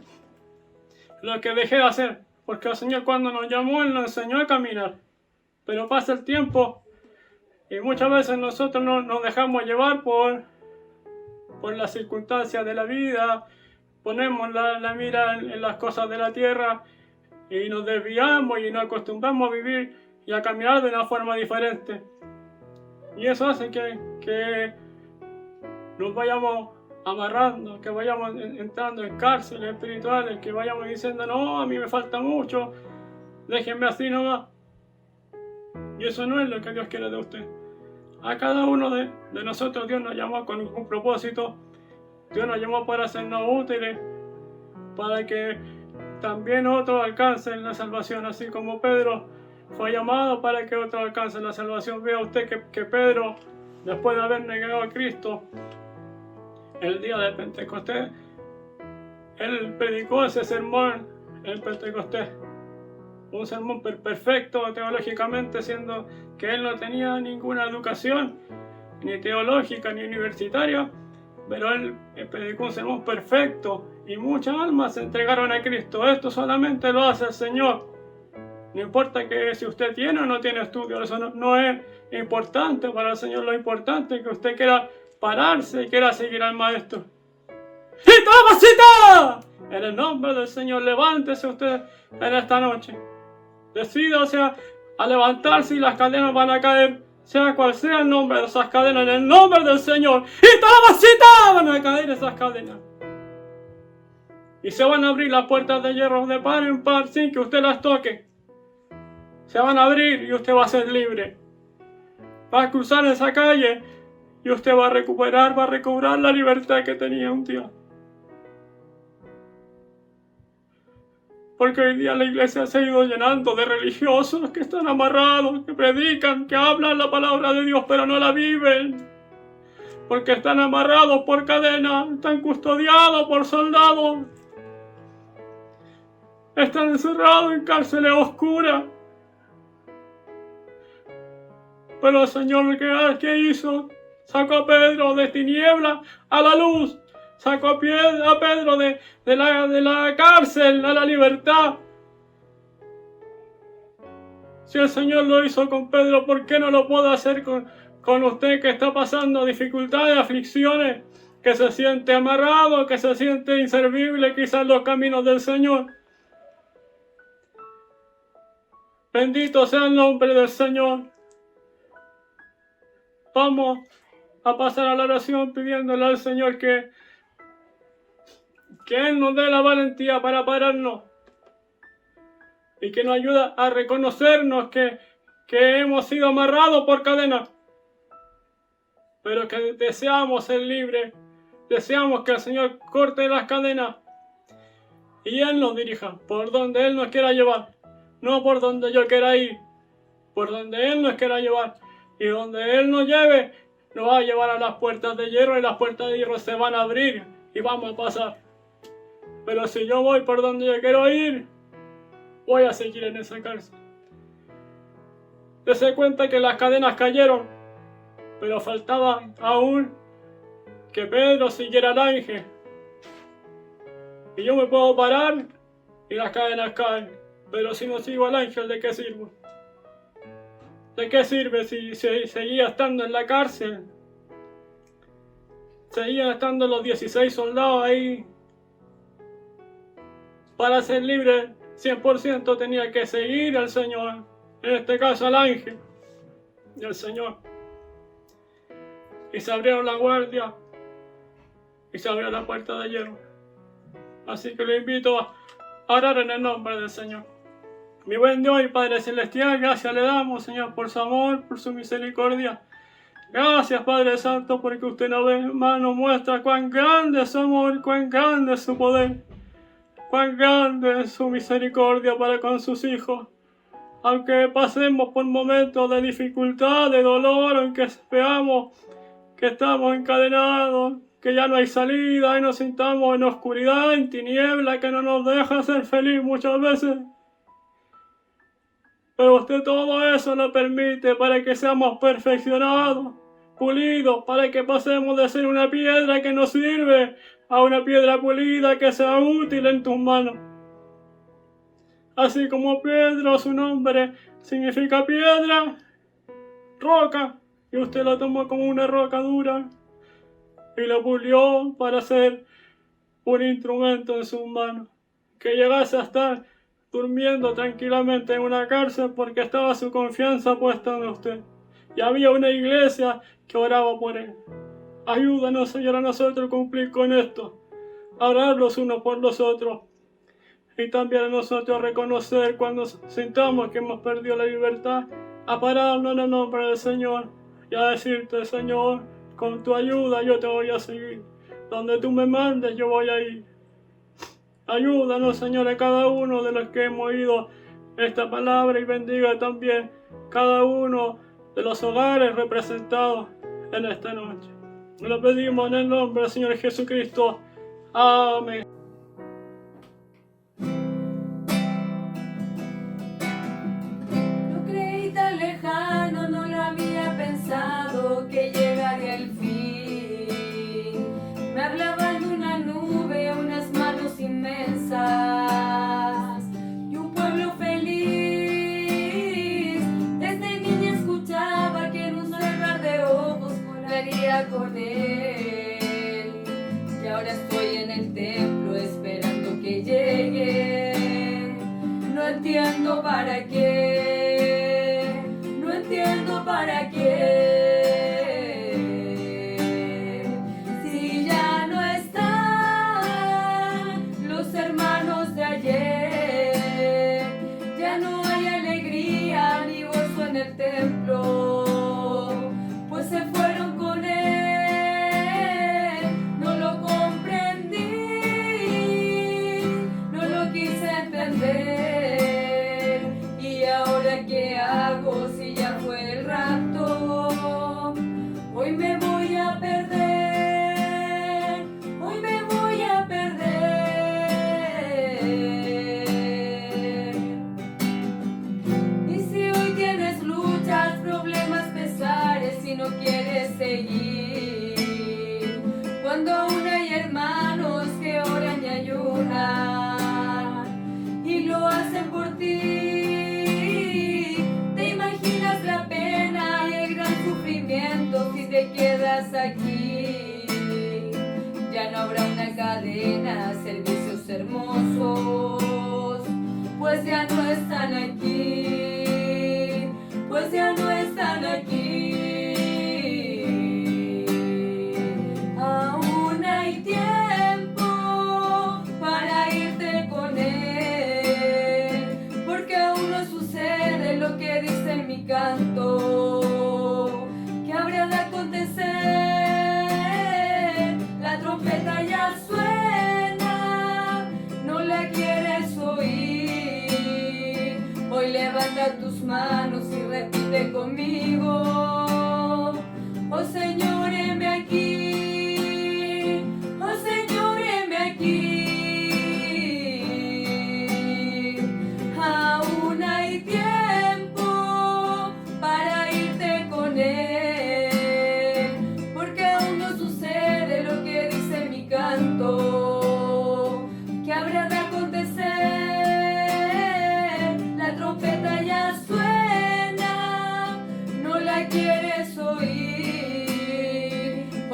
lo que dejé de hacer. Porque el Señor, cuando nos llamó, Él nos enseñó a caminar. Pero pasa el tiempo y muchas veces nosotros nos dejamos llevar por las circunstancias de la vida, ponemos la mira en las cosas de la tierra y nos desviamos y nos acostumbramos a vivir y a caminar de una forma diferente. Y eso hace que nos vayamos amarrando, que vayamos entrando en cárceles espirituales, que vayamos diciendo: no, a mí me falta mucho, déjenme así nomás. Y eso no es lo que Dios quiere de usted. A cada uno de nosotros Dios nos llamó con un propósito. Dios nos llamó para hacernos útiles, para que también otros alcancen la salvación, así como Pedro fue llamado para que otros alcancen la salvación. Vea usted que Pedro, después de haber negado a Cristo el día de Pentecostés, él predicó ese sermón en Pentecostés. Un sermón perfecto teológicamente, siendo que él no tenía ninguna educación, ni teológica, ni universitaria, pero él predicó un sermón perfecto y muchas almas se entregaron a Cristo. Esto solamente lo hace el Señor. No importa que si usted tiene o no tiene estudios, eso no es importante para el Señor. Lo importante es que usted quiera pararse y quiera seguir al Maestro. ¡Y toma cita! En el nombre del Señor, levántese usted en esta noche. Decídase a levantarse y las cadenas van a caer, sea cual sea el nombre de esas cadenas, en el nombre del Señor. ¡Y toma cita! Van a caer esas cadenas. Y se van a abrir las puertas de hierro de par en par sin que usted las toque. Se van a abrir y usted va a ser libre. Va a cruzar esa calle y usted va a recobrar la libertad que tenía un día. Porque hoy día la iglesia se ha ido llenando de religiosos que están amarrados, que predican, que hablan la palabra de Dios, pero no la viven. Porque están amarrados por cadenas, están custodiados por soldados. Están encerrados en cárceles oscuras. Pero el Señor, ¿qué hizo? Sacó a Pedro de tinieblas a la luz. Sacó a Pedro de la cárcel a la libertad. Si el Señor lo hizo con Pedro, ¿por qué no lo puede hacer con usted que está pasando dificultades, aflicciones, que se siente amarrado, que se siente inservible quizás en los caminos del Señor? Bendito sea el nombre del Señor. Vamos a pasar a la oración pidiéndole al Señor que Que Él nos dé la valentía para pararnos y que nos ayude a reconocernos que hemos sido amarrados por cadenas, pero que deseamos ser libres, deseamos que el Señor corte las cadenas y Él nos dirija por donde Él nos quiera llevar, no por donde yo quiera ir, por donde Él nos quiera llevar. Y donde Él nos lleve, nos va a llevar a las puertas de hierro y las puertas de hierro se van a abrir y vamos a pasar. Pero si yo voy por donde yo quiero ir, voy a seguir en esa cárcel. Dese cuenta que las cadenas cayeron, pero faltaba aún que Pedro siguiera al ángel. Y yo me puedo parar y las cadenas caen, pero si no sigo al ángel, ¿de qué sirvo? ¿De qué sirve si seguía estando en la cárcel? Seguían estando los 16 soldados ahí. Para ser libre 100% tenía que seguir al Señor, en este caso al ángel del Señor. Y se abrieron la guardia y se abrió la puerta de hierro. Así que lo invito a orar en el nombre del Señor. Mi buen Dios y Padre Celestial, gracias le damos, Señor, por su amor, por su misericordia. Gracias, Padre Santo, porque usted una vez más nos muestra cuán grande es su amor, cuán grande es su poder, cuán grande es su misericordia para con sus hijos. Aunque pasemos por momentos de dificultad, de dolor, aunque veamos que estamos encadenados, que ya no hay salida y nos sintamos en oscuridad, en tiniebla, que no nos deja ser feliz muchas veces. Pero usted todo eso lo permite para que seamos perfeccionados, pulidos, para que pasemos de ser una piedra que nos sirve a una piedra pulida que sea útil en tus manos. Así como Pedro, su nombre significa piedra, roca, y usted lo tomó como una roca dura y lo pulió para ser un instrumento en sus manos, que llegase a estar durmiendo tranquilamente en una cárcel porque estaba su confianza puesta en usted. Y había una iglesia que oraba por él. Ayúdanos, Señor, a nosotros a cumplir con esto, a orar los unos por los otros. Y también a nosotros a reconocer cuando sintamos que hemos perdido la libertad, a pararnos en el nombre del Señor y a decirte, Señor, con tu ayuda yo te voy a seguir. Donde tú me mandes yo voy a ir. Ayúdanos, Señor, a cada uno de los que hemos oído esta palabra y bendiga también cada uno de los hogares representados en esta noche. Lo pedimos en el nombre del Señor Jesucristo. Amén. Lo creí tan lejano, no lo había pensado que llegaría el fin. Me hablaban de una nube, unas manos inmensas y un pueblo feliz. Desde niña escuchaba que en un cerrar de ojos volaría con él. Y ahora estoy en el templo esperando que llegue. No entiendo para qué, no entiendo para qué. Si ya no están los hermanos de ayer, ya no hay alegría ni gozo en el templo, pues se fueron con él. No lo comprendí, no lo quise entender. Y ahora qué hago si ya fue el rapto. Hoy me voy a perder, hoy me voy a perder. Y si hoy tienes luchas, problemas, pesares y no quieres seguir, cuando aún hay hermanos que oran y ayunan y lo hacen por ti, te imaginas la pena y el gran sufrimiento si te quedas aquí. Ya no habrá una cadena, servicios hermosos, pues ya no están aquí, pues ya no están aquí. Aún hay tiempo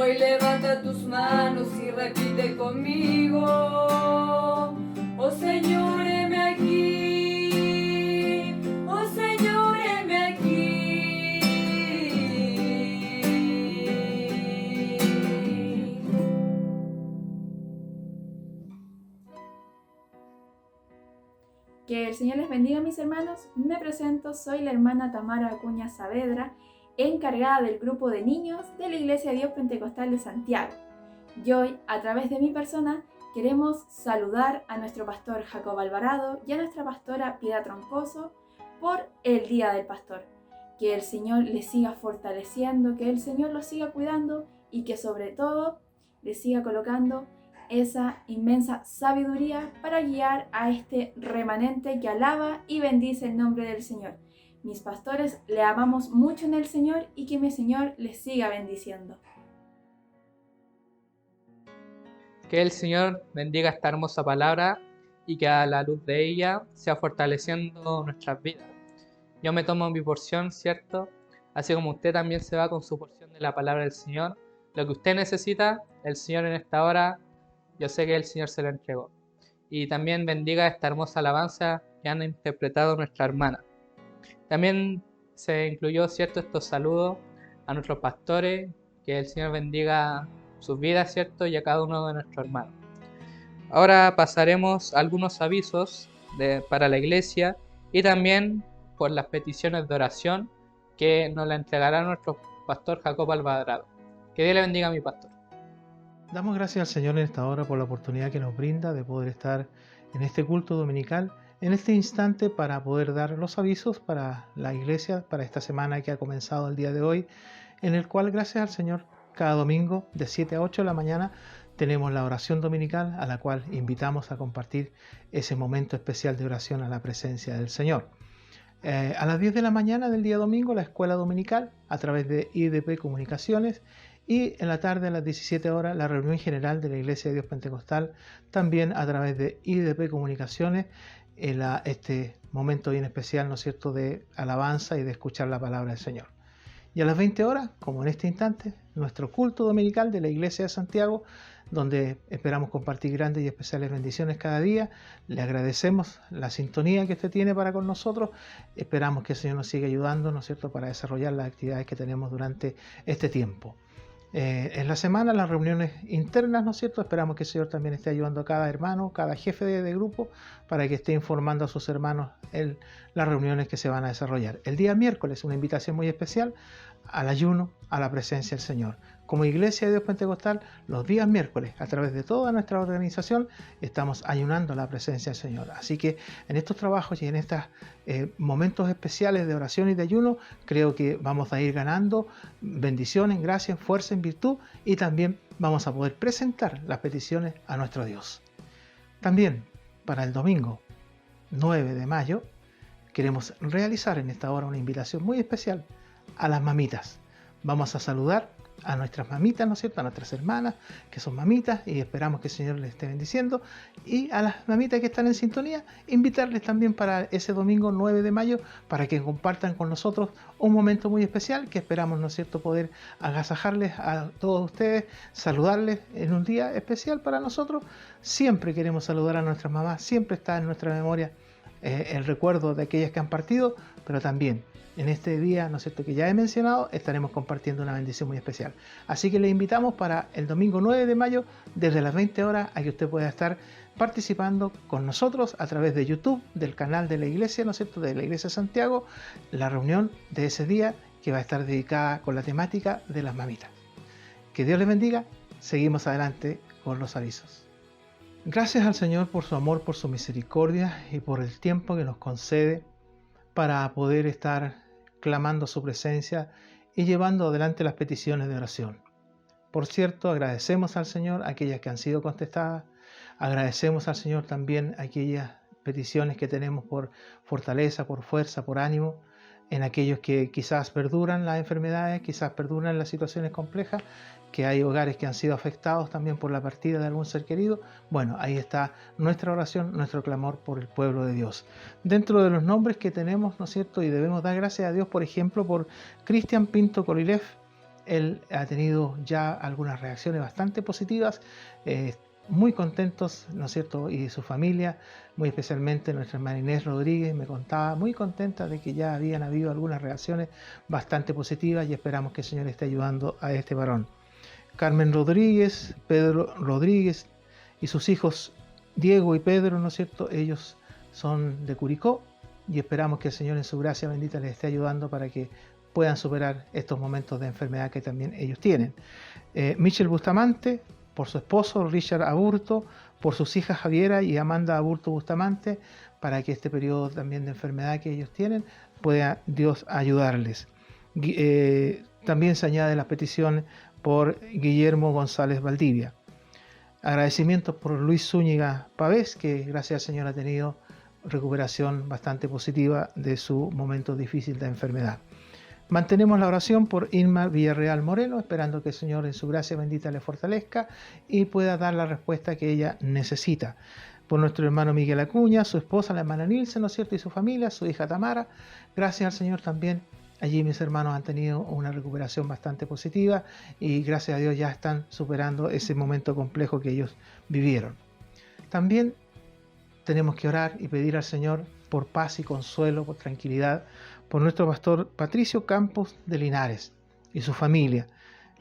Hoy levanta tus manos y repite conmigo: oh Señor, heme aquí, oh Señor, heme aquí. Que el Señor les bendiga, mis hermanos. Me presento, soy la hermana Tamara Acuña Saavedra, encargada del grupo de niños de la Iglesia de Dios Pentecostal de Santiago. Y hoy, a través de mi persona, queremos saludar a nuestro pastor Jacob Alvarado y a nuestra pastora Piedad Troncoso por el Día del Pastor. Que el Señor les siga fortaleciendo, que el Señor los siga cuidando y que sobre todo les siga colocando esa inmensa sabiduría para guiar a este remanente que alaba y bendice el nombre del Señor. Mis pastores le amamos mucho en el Señor y que mi Señor les siga bendiciendo. Que el Señor bendiga esta hermosa palabra y que a la luz de ella sea fortaleciendo nuestras vidas. Yo me tomo mi porción, ¿cierto? Así como usted también se va con su porción de la palabra del Señor. Lo que usted necesita, el Señor en esta hora, yo sé que el Señor se lo entregó. Y también bendiga esta hermosa alabanza que han interpretado nuestra hermana. También se incluyó, ¿cierto?, estos saludos a nuestros pastores, que el Señor bendiga sus vidas, ¿cierto?, y a cada uno de nuestros hermanos. Ahora pasaremos a algunos avisos para la iglesia y también por las peticiones de oración que nos la entregará nuestro pastor Jacob Alvarado. Que Dios le bendiga a mi pastor. Damos gracias al Señor en esta hora por la oportunidad que nos brinda de poder estar en este culto dominical, en este instante para poder dar los avisos para la iglesia, para esta semana que ha comenzado el día de hoy, en el cual, gracias al Señor, cada domingo de 7 a 8 de la mañana tenemos la oración dominical, a la cual invitamos a compartir ese momento especial de oración a la presencia del Señor. A las 10 de la mañana del día domingo, la escuela dominical a través de IDP Comunicaciones, y en la tarde a las 17 horas la reunión general de la Iglesia de Dios Pentecostal, también a través de IDP Comunicaciones, este momento bien especial, ¿no es cierto?, de alabanza y de escuchar la palabra del Señor. Y a las 20 horas, como en este instante, nuestro culto dominical de la Iglesia de Santiago, donde esperamos compartir grandes y especiales bendiciones cada día. Le agradecemos la sintonía que usted tiene para con nosotros. Esperamos que el Señor nos siga ayudando, ¿no es cierto?, para desarrollar las actividades que tenemos durante este tiempo. En la semana, las reuniones internas, ¿no es cierto? Esperamos que el Señor también esté ayudando a cada hermano, cada jefe de grupo, para que esté informando a sus hermanos en las reuniones que se van a desarrollar. El día miércoles, una invitación muy especial al ayuno, a la presencia del Señor. Como Iglesia de Dios Pentecostal, los días miércoles, a través de toda nuestra organización, estamos ayunando a la presencia del Señor. Así que en estos trabajos y en estos momentos especiales de oración y de ayuno, creo que vamos a ir ganando bendición en gracia, en fuerza, en virtud, y también vamos a poder presentar las peticiones a nuestro Dios. También, para el domingo 9 de mayo, queremos realizar en esta hora una invitación muy especial a las mamitas. Vamos a saludar a nuestras mamitas, ¿no es cierto?, a nuestras hermanas que son mamitas, y esperamos que el Señor les esté bendiciendo, y a las mamitas que están en sintonía, invitarles también para ese domingo 9 de mayo para que compartan con nosotros un momento muy especial que esperamos, ¿no es cierto?, poder agasajarles a todos ustedes, saludarles en un día especial para nosotros. Siempre queremos saludar a nuestras mamás, siempre está en nuestra memoria el recuerdo de aquellas que han partido, pero también en este día, ¿no es cierto?, que ya he mencionado, estaremos compartiendo una bendición muy especial. Así que le invitamos para el domingo 9 de mayo, desde las 20 horas, a que usted pueda estar participando con nosotros a través de YouTube, del canal de la iglesia, ¿no es cierto?, de la Iglesia de Santiago, la reunión de ese día que va a estar dedicada con la temática de las mamitas. Que Dios les bendiga. Seguimos adelante con los avisos. Gracias al Señor por su amor, por su misericordia y por el tiempo que nos concede para poder estar clamando su presencia y llevando adelante las peticiones de oración. Por cierto, agradecemos al Señor aquellas que han sido contestadas, agradecemos al Señor también aquellas peticiones que tenemos por fortaleza, por fuerza, por ánimo, en aquellos que quizás perduran las enfermedades, quizás perduran las situaciones complejas, que hay hogares que han sido afectados también por la partida de algún ser querido. Bueno, ahí está nuestra oración, nuestro clamor por el pueblo de Dios. Dentro de los nombres que tenemos, ¿no es cierto?, y debemos dar gracias a Dios, por ejemplo, por Cristian Pinto Colilev. él ha tenido ya algunas reacciones bastante positivas, muy contentos, ¿no es cierto? Y su familia, muy especialmente nuestra hermana Inés Rodríguez, me contaba muy contenta de que ya habían habido algunas reacciones bastante positivas y esperamos que el Señor esté ayudando a este varón. Carmen Rodríguez, Pedro Rodríguez y sus hijos Diego y Pedro, ¿no es cierto? Ellos son de Curicó y esperamos que el Señor en su gracia bendita les esté ayudando para que puedan superar estos momentos de enfermedad que también ellos tienen. Michel Bustamante, por su esposo Richard Aburto, por sus hijas Javiera y Amanda Aburto Bustamante, para que este periodo también de enfermedad que ellos tienen pueda Dios ayudarles. También se añade la petición por Guillermo González Valdivia. Agradecimientos por Luis Zúñiga Pavés, que gracias al Señor ha tenido recuperación bastante positiva de su momento difícil de enfermedad. Mantenemos la oración por Irma Villarreal Moreno, esperando que el Señor en su gracia bendita le fortalezca y pueda dar la respuesta que ella necesita. Por nuestro hermano Miguel Acuña, su esposa, la hermana Nilsen, ¿no es cierto? Y su familia, su hija Tamara. Gracias al Señor también. Allí mis hermanos han tenido una recuperación bastante positiva y gracias a Dios ya están superando ese momento complejo que ellos vivieron. También tenemos que orar y pedir al Señor por paz y consuelo, por tranquilidad, por nuestro pastor Patricio Campos de Linares y su familia,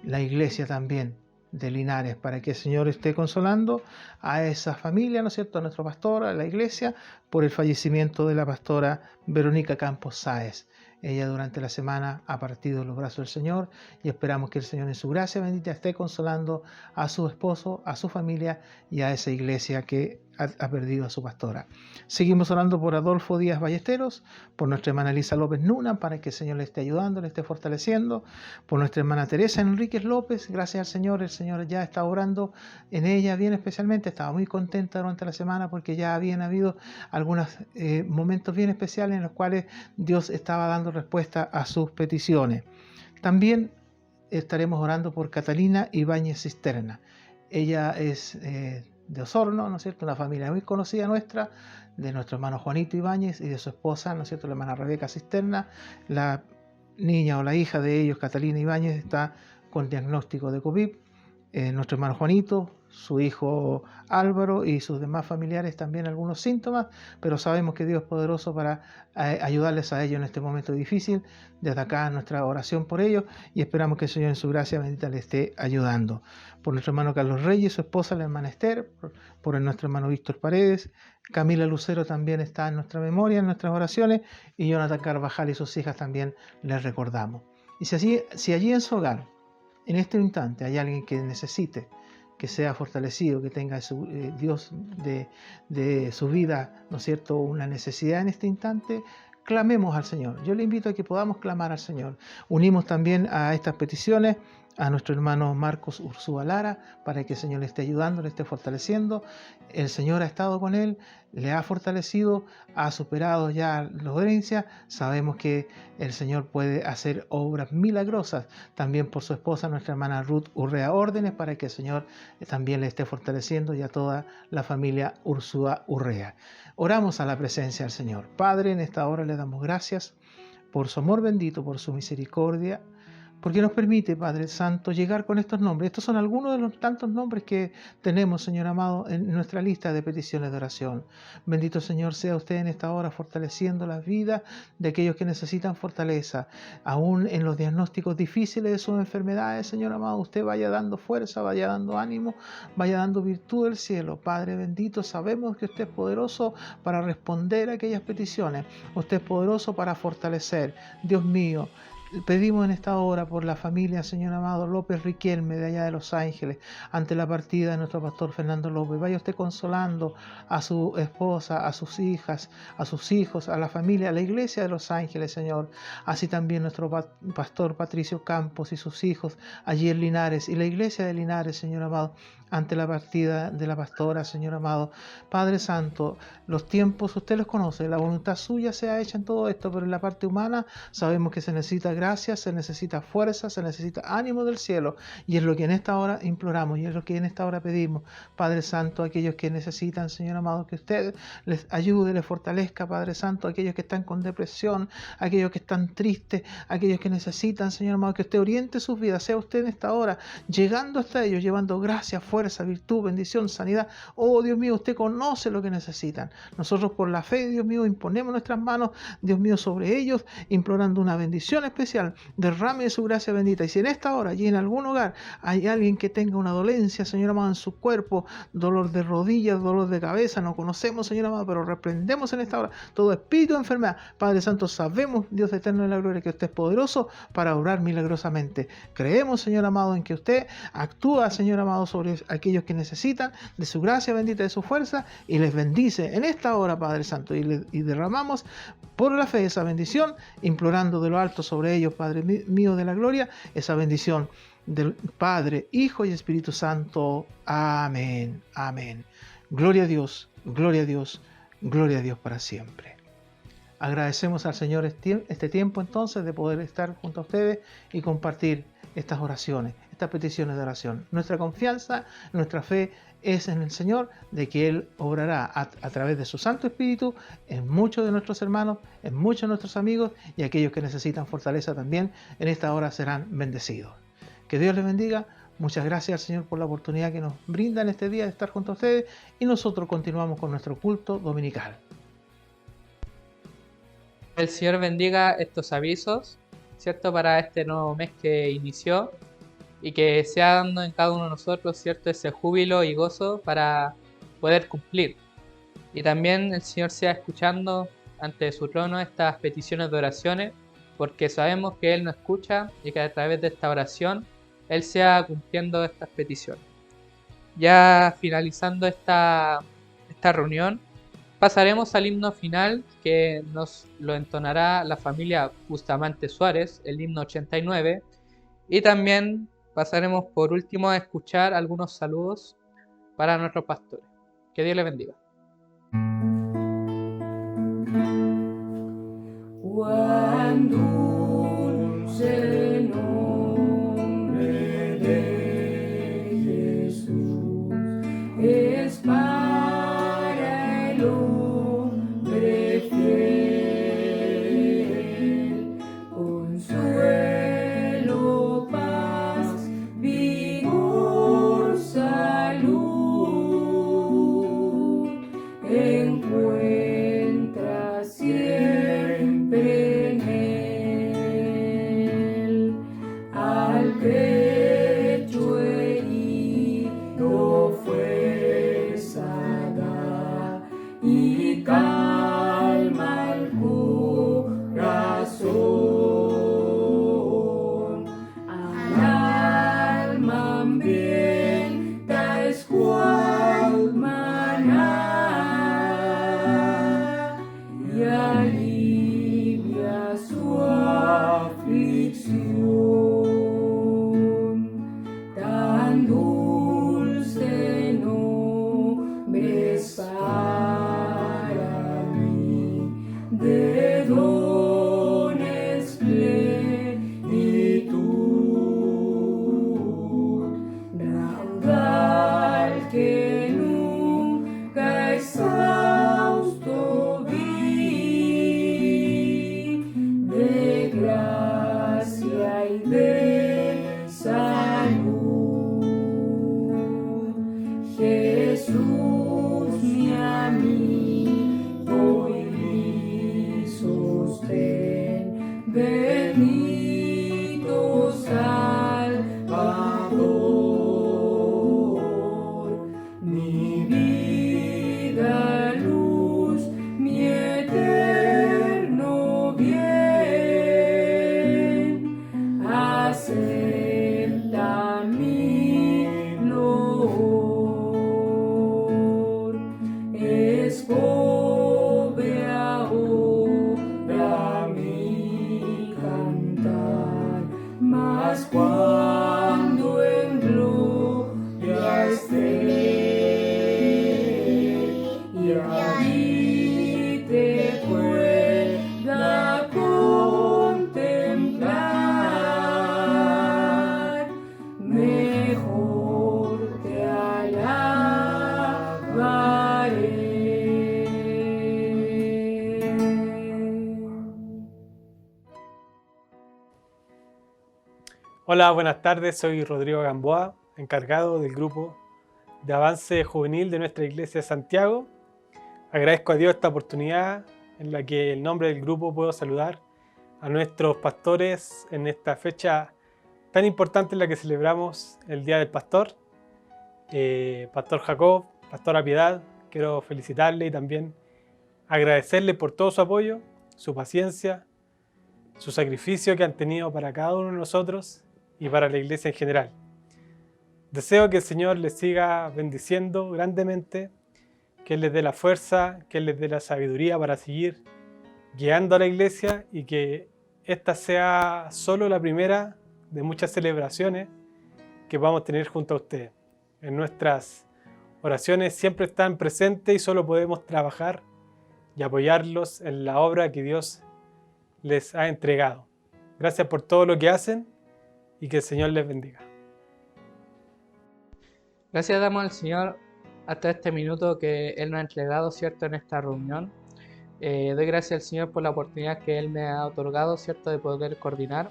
la iglesia también de Linares, para que el Señor esté consolando a esa familia, ¿no es cierto?, a nuestro pastor, a la iglesia, por el fallecimiento de la pastora Verónica Campos Sáez. Ella durante la semana ha partido los brazos del Señor y esperamos que el Señor en su gracia bendita esté consolando a su esposo, a su familia y a esa iglesia que ha perdido a su pastora. Seguimos orando por Adolfo Díaz Ballesteros, por nuestra hermana Elisa López Nuna, para que el Señor le esté ayudando, le esté fortaleciendo, por nuestra hermana Teresa Enríquez López, gracias al Señor, el Señor ya está orando en ella bien especialmente, estaba muy contenta durante la semana porque ya habían habido algunos momentos bien especiales en los cuales Dios estaba dando respuesta a sus peticiones. También estaremos orando por Catalina Ibáñez Cisterna. Ella es de Osorno, ¿no es cierto?, una familia muy conocida nuestra, de nuestro hermano Juanito Ibáñez y de su esposa, ¿no es cierto?, la hermana Rebeca Cisterna. La niña o la hija de ellos, Catalina Ibáñez, está con diagnóstico de COVID. Nuestro hermano Juanito, su hijo Álvaro y sus demás familiares también algunos síntomas, pero sabemos que Dios es poderoso para ayudarles a ellos en este momento difícil. Desde acá nuestra oración por ellos y esperamos que el Señor en su gracia bendita les esté ayudando. Por nuestro hermano Carlos Reyes, su esposa, la hermana Esther, por nuestro hermano Víctor Paredes, Camila Lucero también está en nuestra memoria, en nuestras oraciones, y Jonathan Carvajal y sus hijas también les recordamos. Y si allí en su hogar, en este instante, hay alguien que necesite que sea fortalecido, que tenga Dios de su vida, ¿no es cierto?, una necesidad en este instante, clamemos al Señor. Yo le invito a que podamos clamar al Señor. Unimos también a estas peticiones a nuestro hermano Marcos Ursúa Lara, para que el Señor le esté ayudando, le esté fortaleciendo. El Señor ha estado con él, le ha fortalecido, ha superado ya la dolencia. Sabemos que el Señor puede hacer obras milagrosas también por su esposa, nuestra hermana Ruth Urrea Órdenes, para que el Señor también le esté fortaleciendo y a toda la familia Ursúa Urrea. Oramos a la presencia del Señor. Padre, en esta hora le damos gracias por su amor bendito, por su misericordia, porque nos permite, Padre Santo, llegar con estos nombres. Estos son algunos de los tantos nombres que tenemos, Señor amado, en nuestra lista de peticiones de oración. Bendito Señor sea usted en esta hora fortaleciendo las vidas de aquellos que necesitan fortaleza. Aún en los diagnósticos difíciles de sus enfermedades, Señor amado, usted vaya dando fuerza, vaya dando ánimo, vaya dando virtud del cielo. Padre bendito, sabemos que usted es poderoso para responder a aquellas peticiones. Usted es poderoso para fortalecer. Dios mío, pedimos en esta hora por la familia, Señor amado, López Riquelme, de allá de Los Ángeles, ante la partida de nuestro pastor Fernando López. Vaya usted consolando a su esposa, a sus hijas, a sus hijos, a la familia, a la iglesia de Los Ángeles, Señor. Así también nuestro pastor Patricio Campos y sus hijos allí en Linares, y la iglesia de Linares, Señor amado, ante la partida de la pastora, Señor amado. Padre Santo, los tiempos usted los conoce, la voluntad suya sea hecha en todo esto, pero en la parte humana sabemos que se necesita gracia gracia, se necesita fuerza, se necesita ánimo del cielo. Y es lo que en esta hora imploramos y es lo que en esta hora pedimos. Padre Santo, aquellos que necesitan, Señor amado, que usted les ayude, les fortalezca, Padre Santo, aquellos que están con depresión, aquellos que están tristes, aquellos que necesitan, Señor amado, que usted oriente sus vidas, sea usted en esta hora llegando hasta ellos, llevando gracia, fuerza, virtud, bendición, sanidad. Oh Dios mío, usted conoce lo que necesitan. Nosotros por la fe, Dios mío, imponemos nuestras manos, Dios mío, sobre ellos, implorando una bendición especial, derrame de su gracia bendita. Y si en esta hora, allí en algún hogar, hay alguien que tenga una dolencia, Señor amado, en su cuerpo, dolor de rodillas, dolor de cabeza, no conocemos, Señor amado, pero reprendemos en esta hora todo espíritu de enfermedad. Padre Santo, sabemos, Dios eterno de la gloria, que usted es poderoso para obrar milagrosamente. Creemos, Señor amado, en que usted actúa, Señor amado, sobre aquellos que necesitan de su gracia bendita, de su fuerza, y les bendice en esta hora, Padre Santo, y derramamos por la fe esa bendición, implorando de lo alto sobre ellos, Padre mío de la gloria, esa bendición del Padre, Hijo y Espíritu Santo. Amén, amén. Gloria a Dios, gloria a Dios, gloria a Dios para siempre. Agradecemos al Señor este tiempo entonces de poder estar junto a ustedes y compartir estas oraciones, estas peticiones de oración. Nuestra confianza, nuestra fe es en el Señor, de que Él obrará a través de su Santo Espíritu en muchos de nuestros hermanos, en muchos de nuestros amigos, y aquellos que necesitan fortaleza también en esta hora serán bendecidos. Que Dios les bendiga. Muchas gracias al Señor por la oportunidad que nos brinda en este día de estar junto a ustedes, y nosotros continuamos con nuestro culto dominical. El Señor bendiga estos avisos, ¿cierto? Para este nuevo mes que inició, y que sea dando en cada uno de nosotros, ¿cierto? Ese júbilo y gozo para poder cumplir. Y también el Señor sea escuchando ante su trono estas peticiones de oraciones, porque sabemos que Él nos escucha y que a través de esta oración Él sea cumpliendo estas peticiones. Ya finalizando esta reunión, pasaremos al himno final, que nos lo entonará la familia Bustamante Suárez, el himno 89, y también pasaremos por último a escuchar algunos saludos para nuestros pastores. Que Dios les bendiga. Cuán dulce nombre de Jesús es para el hombre fiel, consuelo, paz, vigor, salud, encuentra siempre en él. Al pecho herido fuerza da y calma el corazón. Al alma hambrienta es cual maná y alivia su aflicción. Tan dulce nombre es para mí, de dones plenitud, raudal que nunca exhausto vi, de gracia y de salud. Jesús, mi amigo y mi sostén, bendito Salvador, mi vida, luz, mi eterno bien, acepta mi loor. Hola, buenas tardes, soy Rodrigo Gamboa, encargado del grupo de avance juvenil de nuestra iglesia de Santiago. Agradezco a Dios esta oportunidad en la que en nombre del grupo puedo saludar a nuestros pastores en esta fecha tan importante en la que celebramos el Día del Pastor. Pastor Jacob, Pastora Piedad, quiero felicitarle y también agradecerle por todo su apoyo, su paciencia, su sacrificio que han tenido para cada uno de nosotros y para la iglesia en general. Deseo que el Señor les siga bendiciendo grandemente, que Él les dé la fuerza, que Él les dé la sabiduría para seguir guiando a la iglesia y que esta sea solo la primera de muchas celebraciones que vamos a tener junto a ustedes. En nuestras oraciones siempre están presentes y solo podemos trabajar y apoyarlos en la obra que Dios les ha entregado. Gracias por todo lo que hacen y que el Señor les bendiga. Gracias damos al Señor hasta este minuto que Él nos ha entregado, ¿cierto?, en esta reunión. Doy gracias al Señor por la oportunidad que Él me ha otorgado, ¿cierto?, de poder coordinar,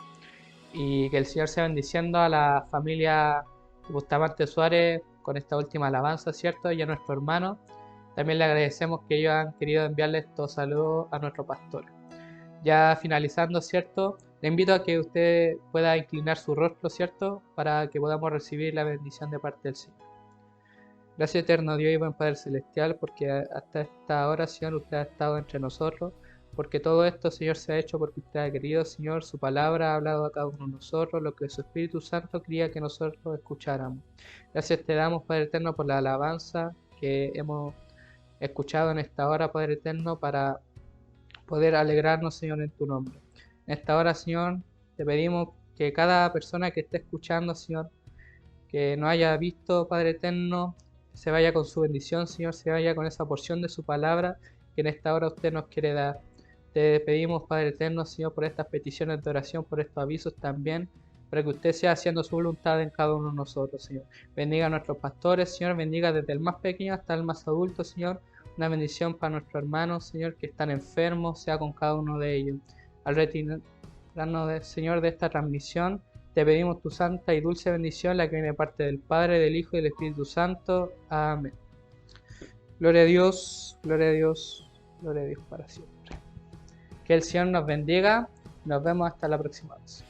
y que el Señor sea bendiciendo a la familia Bustamante Suárez con esta última alabanza, ¿cierto?, y a nuestro hermano. También le agradecemos que ellos han querido enviarle estos saludos a nuestro pastor. Ya finalizando, ¿cierto?, le invito a que usted pueda inclinar su rostro, ¿cierto?, para que podamos recibir la bendición de parte del Señor. Gracias eterno Dios y buen Padre Celestial, porque hasta esta hora, Señor, usted ha estado entre nosotros, porque todo esto, Señor, se ha hecho porque usted ha querido, Señor, su palabra ha hablado a cada uno de nosotros, lo que su Espíritu Santo quería que nosotros escucháramos. Gracias te damos, Padre eterno, por la alabanza que hemos escuchado en esta hora, Padre eterno, para poder alegrarnos, Señor, en tu nombre. En esta hora, Señor, te pedimos que cada persona que esté escuchando, Señor, que no haya visto, Padre eterno, se vaya con su bendición, Señor, se vaya con esa porción de su palabra que en esta hora usted nos quiere dar. Te pedimos, Padre eterno, Señor, por estas peticiones de oración, por estos avisos también, para que usted sea haciendo su voluntad en cada uno de nosotros, Señor. Bendiga a nuestros pastores, Señor, bendiga desde el más pequeño hasta el más adulto, Señor. Una bendición para nuestros hermanos, Señor, que están enfermos, sea con cada uno de ellos. Al retirarnos, Señor, de esta transmisión, te pedimos tu santa y dulce bendición, la que viene de parte del Padre, del Hijo y del Espíritu Santo. Amén. Gloria a Dios, gloria a Dios, gloria a Dios para siempre. Que el Señor nos bendiga. Nos vemos hasta la próxima vez.